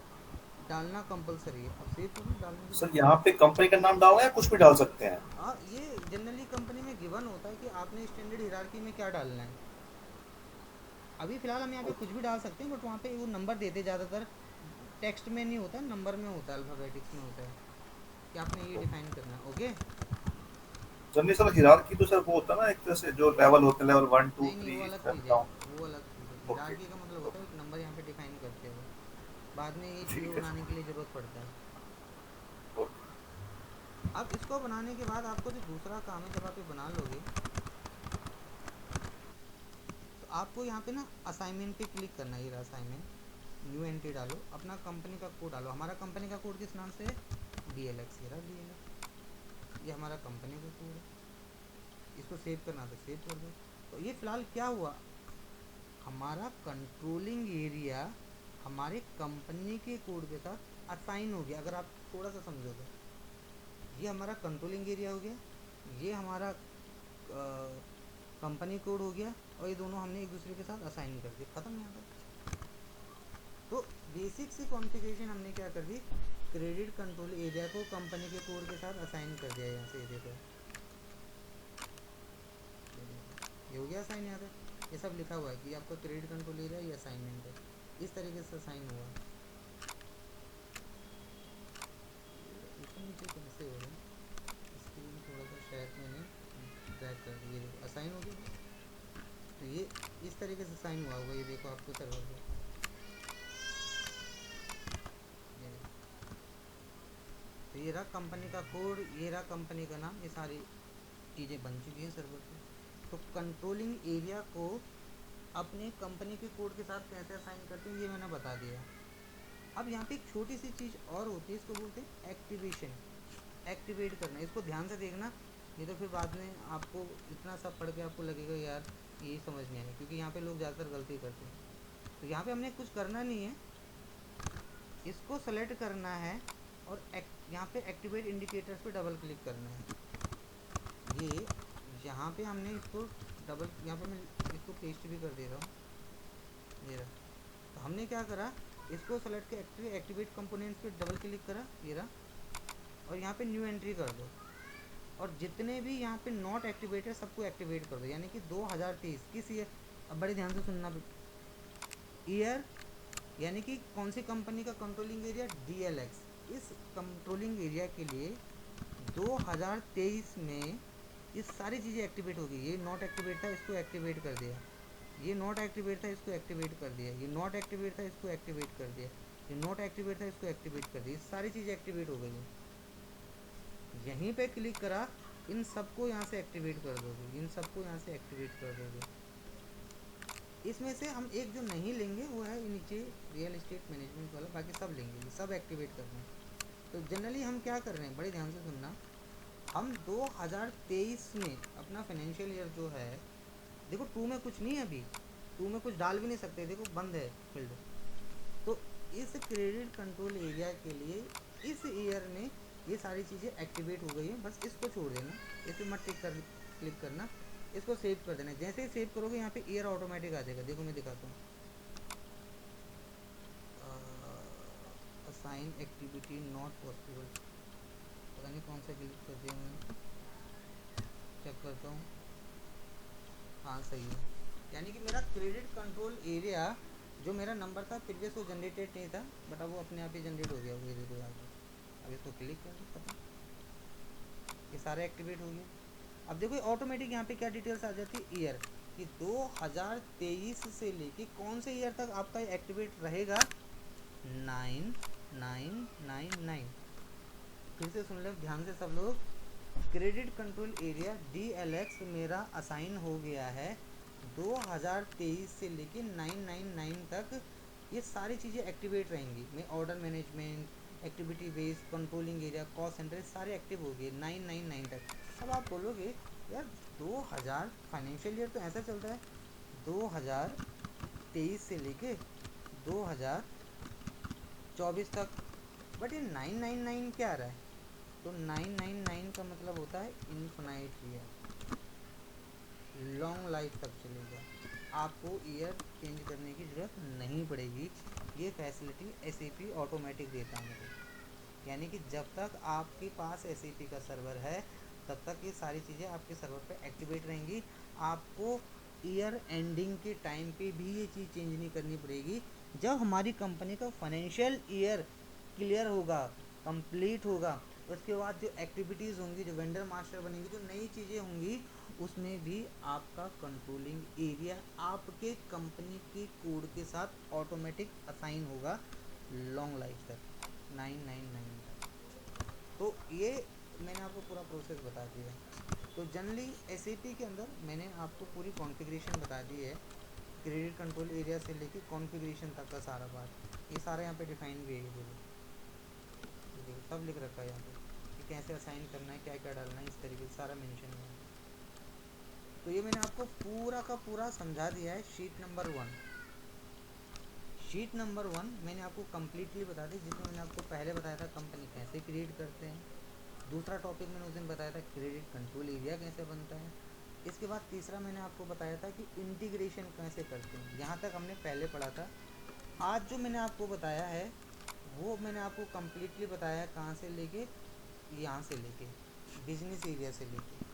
Speaker 1: डालना कंपलसरी है। अब सेव करो डालने के
Speaker 2: सर
Speaker 1: बाद।
Speaker 2: यहाँ पे कंपनी का नाम डालना है, कुछ भी डाल सकते हैं?
Speaker 1: हाँ, ये जनरली कंपनी में गिवन होता है कि आपने स्टैंडर्ड हिरार्की में क्या डालना है। अभी फिलहाल हम यहाँ पे कुछ भी डाल सकते हैं, बट वहाँ पे वो नंबर देते, ज़्यादातर टेक्स्ट में नहीं होता, नंबर में होता है, अल्फ़ाबेटिक्स में होता है कि आपने ये डिफाइन करना है। ओके,
Speaker 2: जनरली सर हिरार्की तो सर वो होता है ना, एक तरह से जो लेवल होते हैं, लेवल 1 2
Speaker 1: नहीं
Speaker 2: 3
Speaker 1: वो
Speaker 2: इस
Speaker 1: अलग
Speaker 2: तरह
Speaker 1: चीज़
Speaker 2: से
Speaker 1: है,
Speaker 2: डाउन।
Speaker 1: वो अलग चीज़ है।
Speaker 2: ओके,
Speaker 1: हिरार्की का मतलब होता है एक नंबर यहाँ पे डिफाइन करते हो, बाद में ये
Speaker 2: ठीक
Speaker 1: चीज़
Speaker 2: है
Speaker 1: बनाने के लिए ज़रूरत पड़ता है।
Speaker 2: सर। ओके।
Speaker 1: अब इसको बनाने के बाद आपको जो दूसरा काम है, जब आप ये बना लोगे तो आपको यहाँ पे ना असाइनमेंट पे क्लिक करना है। ये रहा असाइनमेंट, न्यू एंट्री डालो, अपना कंपनी का कोड डालो। हमारा कंपनी का कोड किस नाम से है, DLX। ये रहा DLX, ये हमारा कंपनी का कोड है। इसको सेव करना तो सेव कर दो। तो ये फ़िलहाल क्या हुआ, हमारा कंट्रोलिंग एरिया हमारे कंपनी के कोड के साथ असाइन हो गया। अगर आप थोड़ा सा समझोगे, ये हमारा कंट्रोलिंग एरिया हो गया, ये हमारा कंपनी कोड हो गया, और ये दोनों हमने एक दूसरे के साथ असाइन कर दिए, ख़त्म यहाँ पर। तो बेसिक सी कॉन्फ़िगरेशन हमने क्या कर दी, क्रेडिट कंट्रोल एरिया को कंपनी के कोड के साथ असाइन कर दिया यहाँ से। ये देखो ये हो गया असाइन। यहाँ पे ये सब लिखा हुआ है कि आपका क्रेडिट कंट्रोल एरिया ये असाइनमेंट है, इस तरीके से असाइन हुआ। ऊपर नीचे कैसे हो रहा है, स्क्रीन थोड़ा सा शायद मैंने ड्रैग कर दी, ये असाइन हो गया। तो ये इस तरीके से साइन हुआ होगा, ये देखो आपको सर्वर पे। तो ये रहा कंपनी का कोड, ये रहा कंपनी का नाम, ये सारी चीज़ें बन चुकी हैं सर्वर पे। तो कंट्रोलिंग एरिया को अपने कंपनी के कोड के साथ कैसे असाइन करते हैं ये मैंने बता दिया। अब यहाँ पे एक छोटी सी चीज़ और होती है, इसको बोलते हैं एक्टिवेशन, एक्टिवेट करना। इसको ध्यान से देखना, नहीं तो फिर बाद में आपको इतना सब पढ़ के आपको लगेगा यार ये समझ नहीं आया, क्योंकि यहाँ पे लोग ज़्यादातर गलती करते हैं। तो यहाँ पे हमने कुछ करना नहीं है, इसको सेलेक्ट करना है और यहाँ पे एक्टिवेट इंडिकेटर्स पे डबल क्लिक करना है। ये यहाँ पे हमने इसको डबल, यहाँ पे मैं इसको पेस्ट भी कर दे रहा हूँ, ये रहा। तो हमने क्या करा, इसको सेलेक्ट के एक्टिवेट कंपोनेंट्स पे डबल क्लिक करा, ये रहा, और यहाँ पे न्यू एंट्री कर दो, और जितने भी यहाँ पे नॉट एक्टिवेटेड सबको एक्टिवेट कर दो। यानी कि 2023 किस ईयर, अब बड़े ध्यान से सुनना, ईयर यानी कि कौन सी कंपनी का कंट्रोलिंग एरिया, DLX। इस कंट्रोलिंग एरिया के लिए 2023 में ये सारी चीज़ें एक्टिवेट होगी। ये नॉट एक्टिवेट था, इसको एक्टिवेट कर दिया, ये नॉट एक्टिवेट था, इसको एक्टिवेट कर दिया, ये नॉट एक्टिवेट था, इसको एक्टिवेट कर दिया, ये नॉट एक्टिवेट था, इसको एक्टिवेट कर दिया, सारी चीज़ें एक्टिवेट हो गई हैं। यहीं पे क्लिक करा, इन सबको यहाँ से एक्टिवेट कर दोगे, इन सबको यहाँ से एक्टिवेट कर दोगे। इसमें से हम एक जो नहीं लेंगे वो है नीचे रियल एस्टेट मैनेजमेंट वाला, बाकी सब लेंगे, ये सब एक्टिवेट करना है। तो जनरली हम क्या कर रहे हैं, बड़े ध्यान से सुनना, हम 2023 में अपना फाइनेंशियल ईयर जो है, देखो 2 में कुछ नहीं है, अभी 2 में कुछ डाल भी नहीं सकते, देखो बंद है फील्ड। तो इस क्रेडिट कंट्रोल एरिया के लिए इस ईयर में ये सारी चीज़ें एक्टिवेट हो गई हैं, बस इसको छोड़ देना, इस पर मत क्लिक करना, इसको सेव कर देना। जैसे ही सेव करोगे यहाँ पे ईयर ऑटोमेटिक आ जाएगा। देखो मैं दिखाता हूँ, असाइन एक्टिविटी नॉट पॉसिबल, पता नहीं कौन सा क्लिक कर दिया मैंने, चेक करता हूँ। हाँ सही है, यानी कि मेरा क्रेडिट कंट्रोल एरिया जो मेरा नंबर था प्रीवियस वो जनरेटेड नहीं था, बट अब वो अपने आप ही जनरेट हो गया। ये देखो यहाँ पे, अब इसको क्लिक कर दो, खत्म, ये सारे एक्टिवेट हो गए। अब देखो ऑटोमेटिक यहाँ पे क्या डिटेल्स आ जाती है, ईयर कि 2023 से लेके कौन से ईयर तक आपका एक्टिवेट रहेगा, 9999। फिर से सुन ले ध्यान से सब लोग, क्रेडिट कंट्रोल एरिया DLX मेरा असाइन हो गया है 2023 से लेके 999 तक, ये सारी चीज़ें एक्टिवेट रहेंगी। मैं order management, activity based controlling area, cost centre सारे एक्टिव हो गए 999 तक। अब आप बोलोगे यार 2000 फाइनेंशियल ईयर तो ऐसा चलता है 2023 से लेके 2024 तक, बट ये 999 क्या आ रहा है? तो 999 का मतलब होता है इनफिनाइट ईयर, लॉन्ग लाइफ तक चलेगा, आपको ईयर चेंज करने की ज़रूरत नहीं पड़ेगी। ये फैसिलिटी SAP ऑटोमेटिक देता है मुझे, यानी कि जब तक आपके पास SAP का सर्वर है तब तक ये सारी चीज़ें आपके सर्वर पे एक्टिवेट रहेंगी। आपको ईयर एंडिंग के टाइम पे भी ये चीज़ चेंज नहीं करनी पड़ेगी। जब हमारी कंपनी का फाइनेंशियल ईयर क्लियर होगा, कंप्लीट होगा, उसके बाद जो एक्टिविटीज़ होंगी, जो वेंडर मास्टर बनेंगी, जो नई चीज़ें होंगी, उसमें भी आपका कंट्रोलिंग एरिया आपके कंपनी के कोड के साथ ऑटोमेटिक असाइन होगा लॉन्ग लाइफ तक, 999 तक। तो ये मैंने आपको पूरा प्रोसेस बता दिया। तो जनरली SAP के अंदर मैंने आपको पूरी कॉन्फ़िगरेशन बता दी है, क्रेडिट कंट्रोल एरिया से लेके कॉन्फ़िगरेशन तक का सारा बात, ये सारा यहाँ पे डिफाइन भी है। ये देखो सब लिख रखा है यहाँ पे कि कैसे असाइन करना है, क्या क्या डालना है, इस तरीके से सारा मेंशन है। तो ये मैंने आपको पूरा का पूरा समझा दिया है। शीट नंबर 1 मैंने आपको कम्प्लीटली बता दी, जिसमें मैंने आपको पहले बताया था कंपनी कैसे क्रिएट करते हैं, दूसरा टॉपिक मैंने उस दिन बताया था क्रेडिट कंट्रोल एरिया कैसे बनता है। इसके बाद तीसरा मैंने आपको बताया था कि इंटीग्रेशन कैसे करते हैं। यहाँ तक हमने पहले पढ़ा था। आज जो मैंने आपको बताया है वो मैंने आपको कम्प्लीटली बताया है, कहाँ से लेके, यहाँ से लेके बिजनेस एरिया से लेके।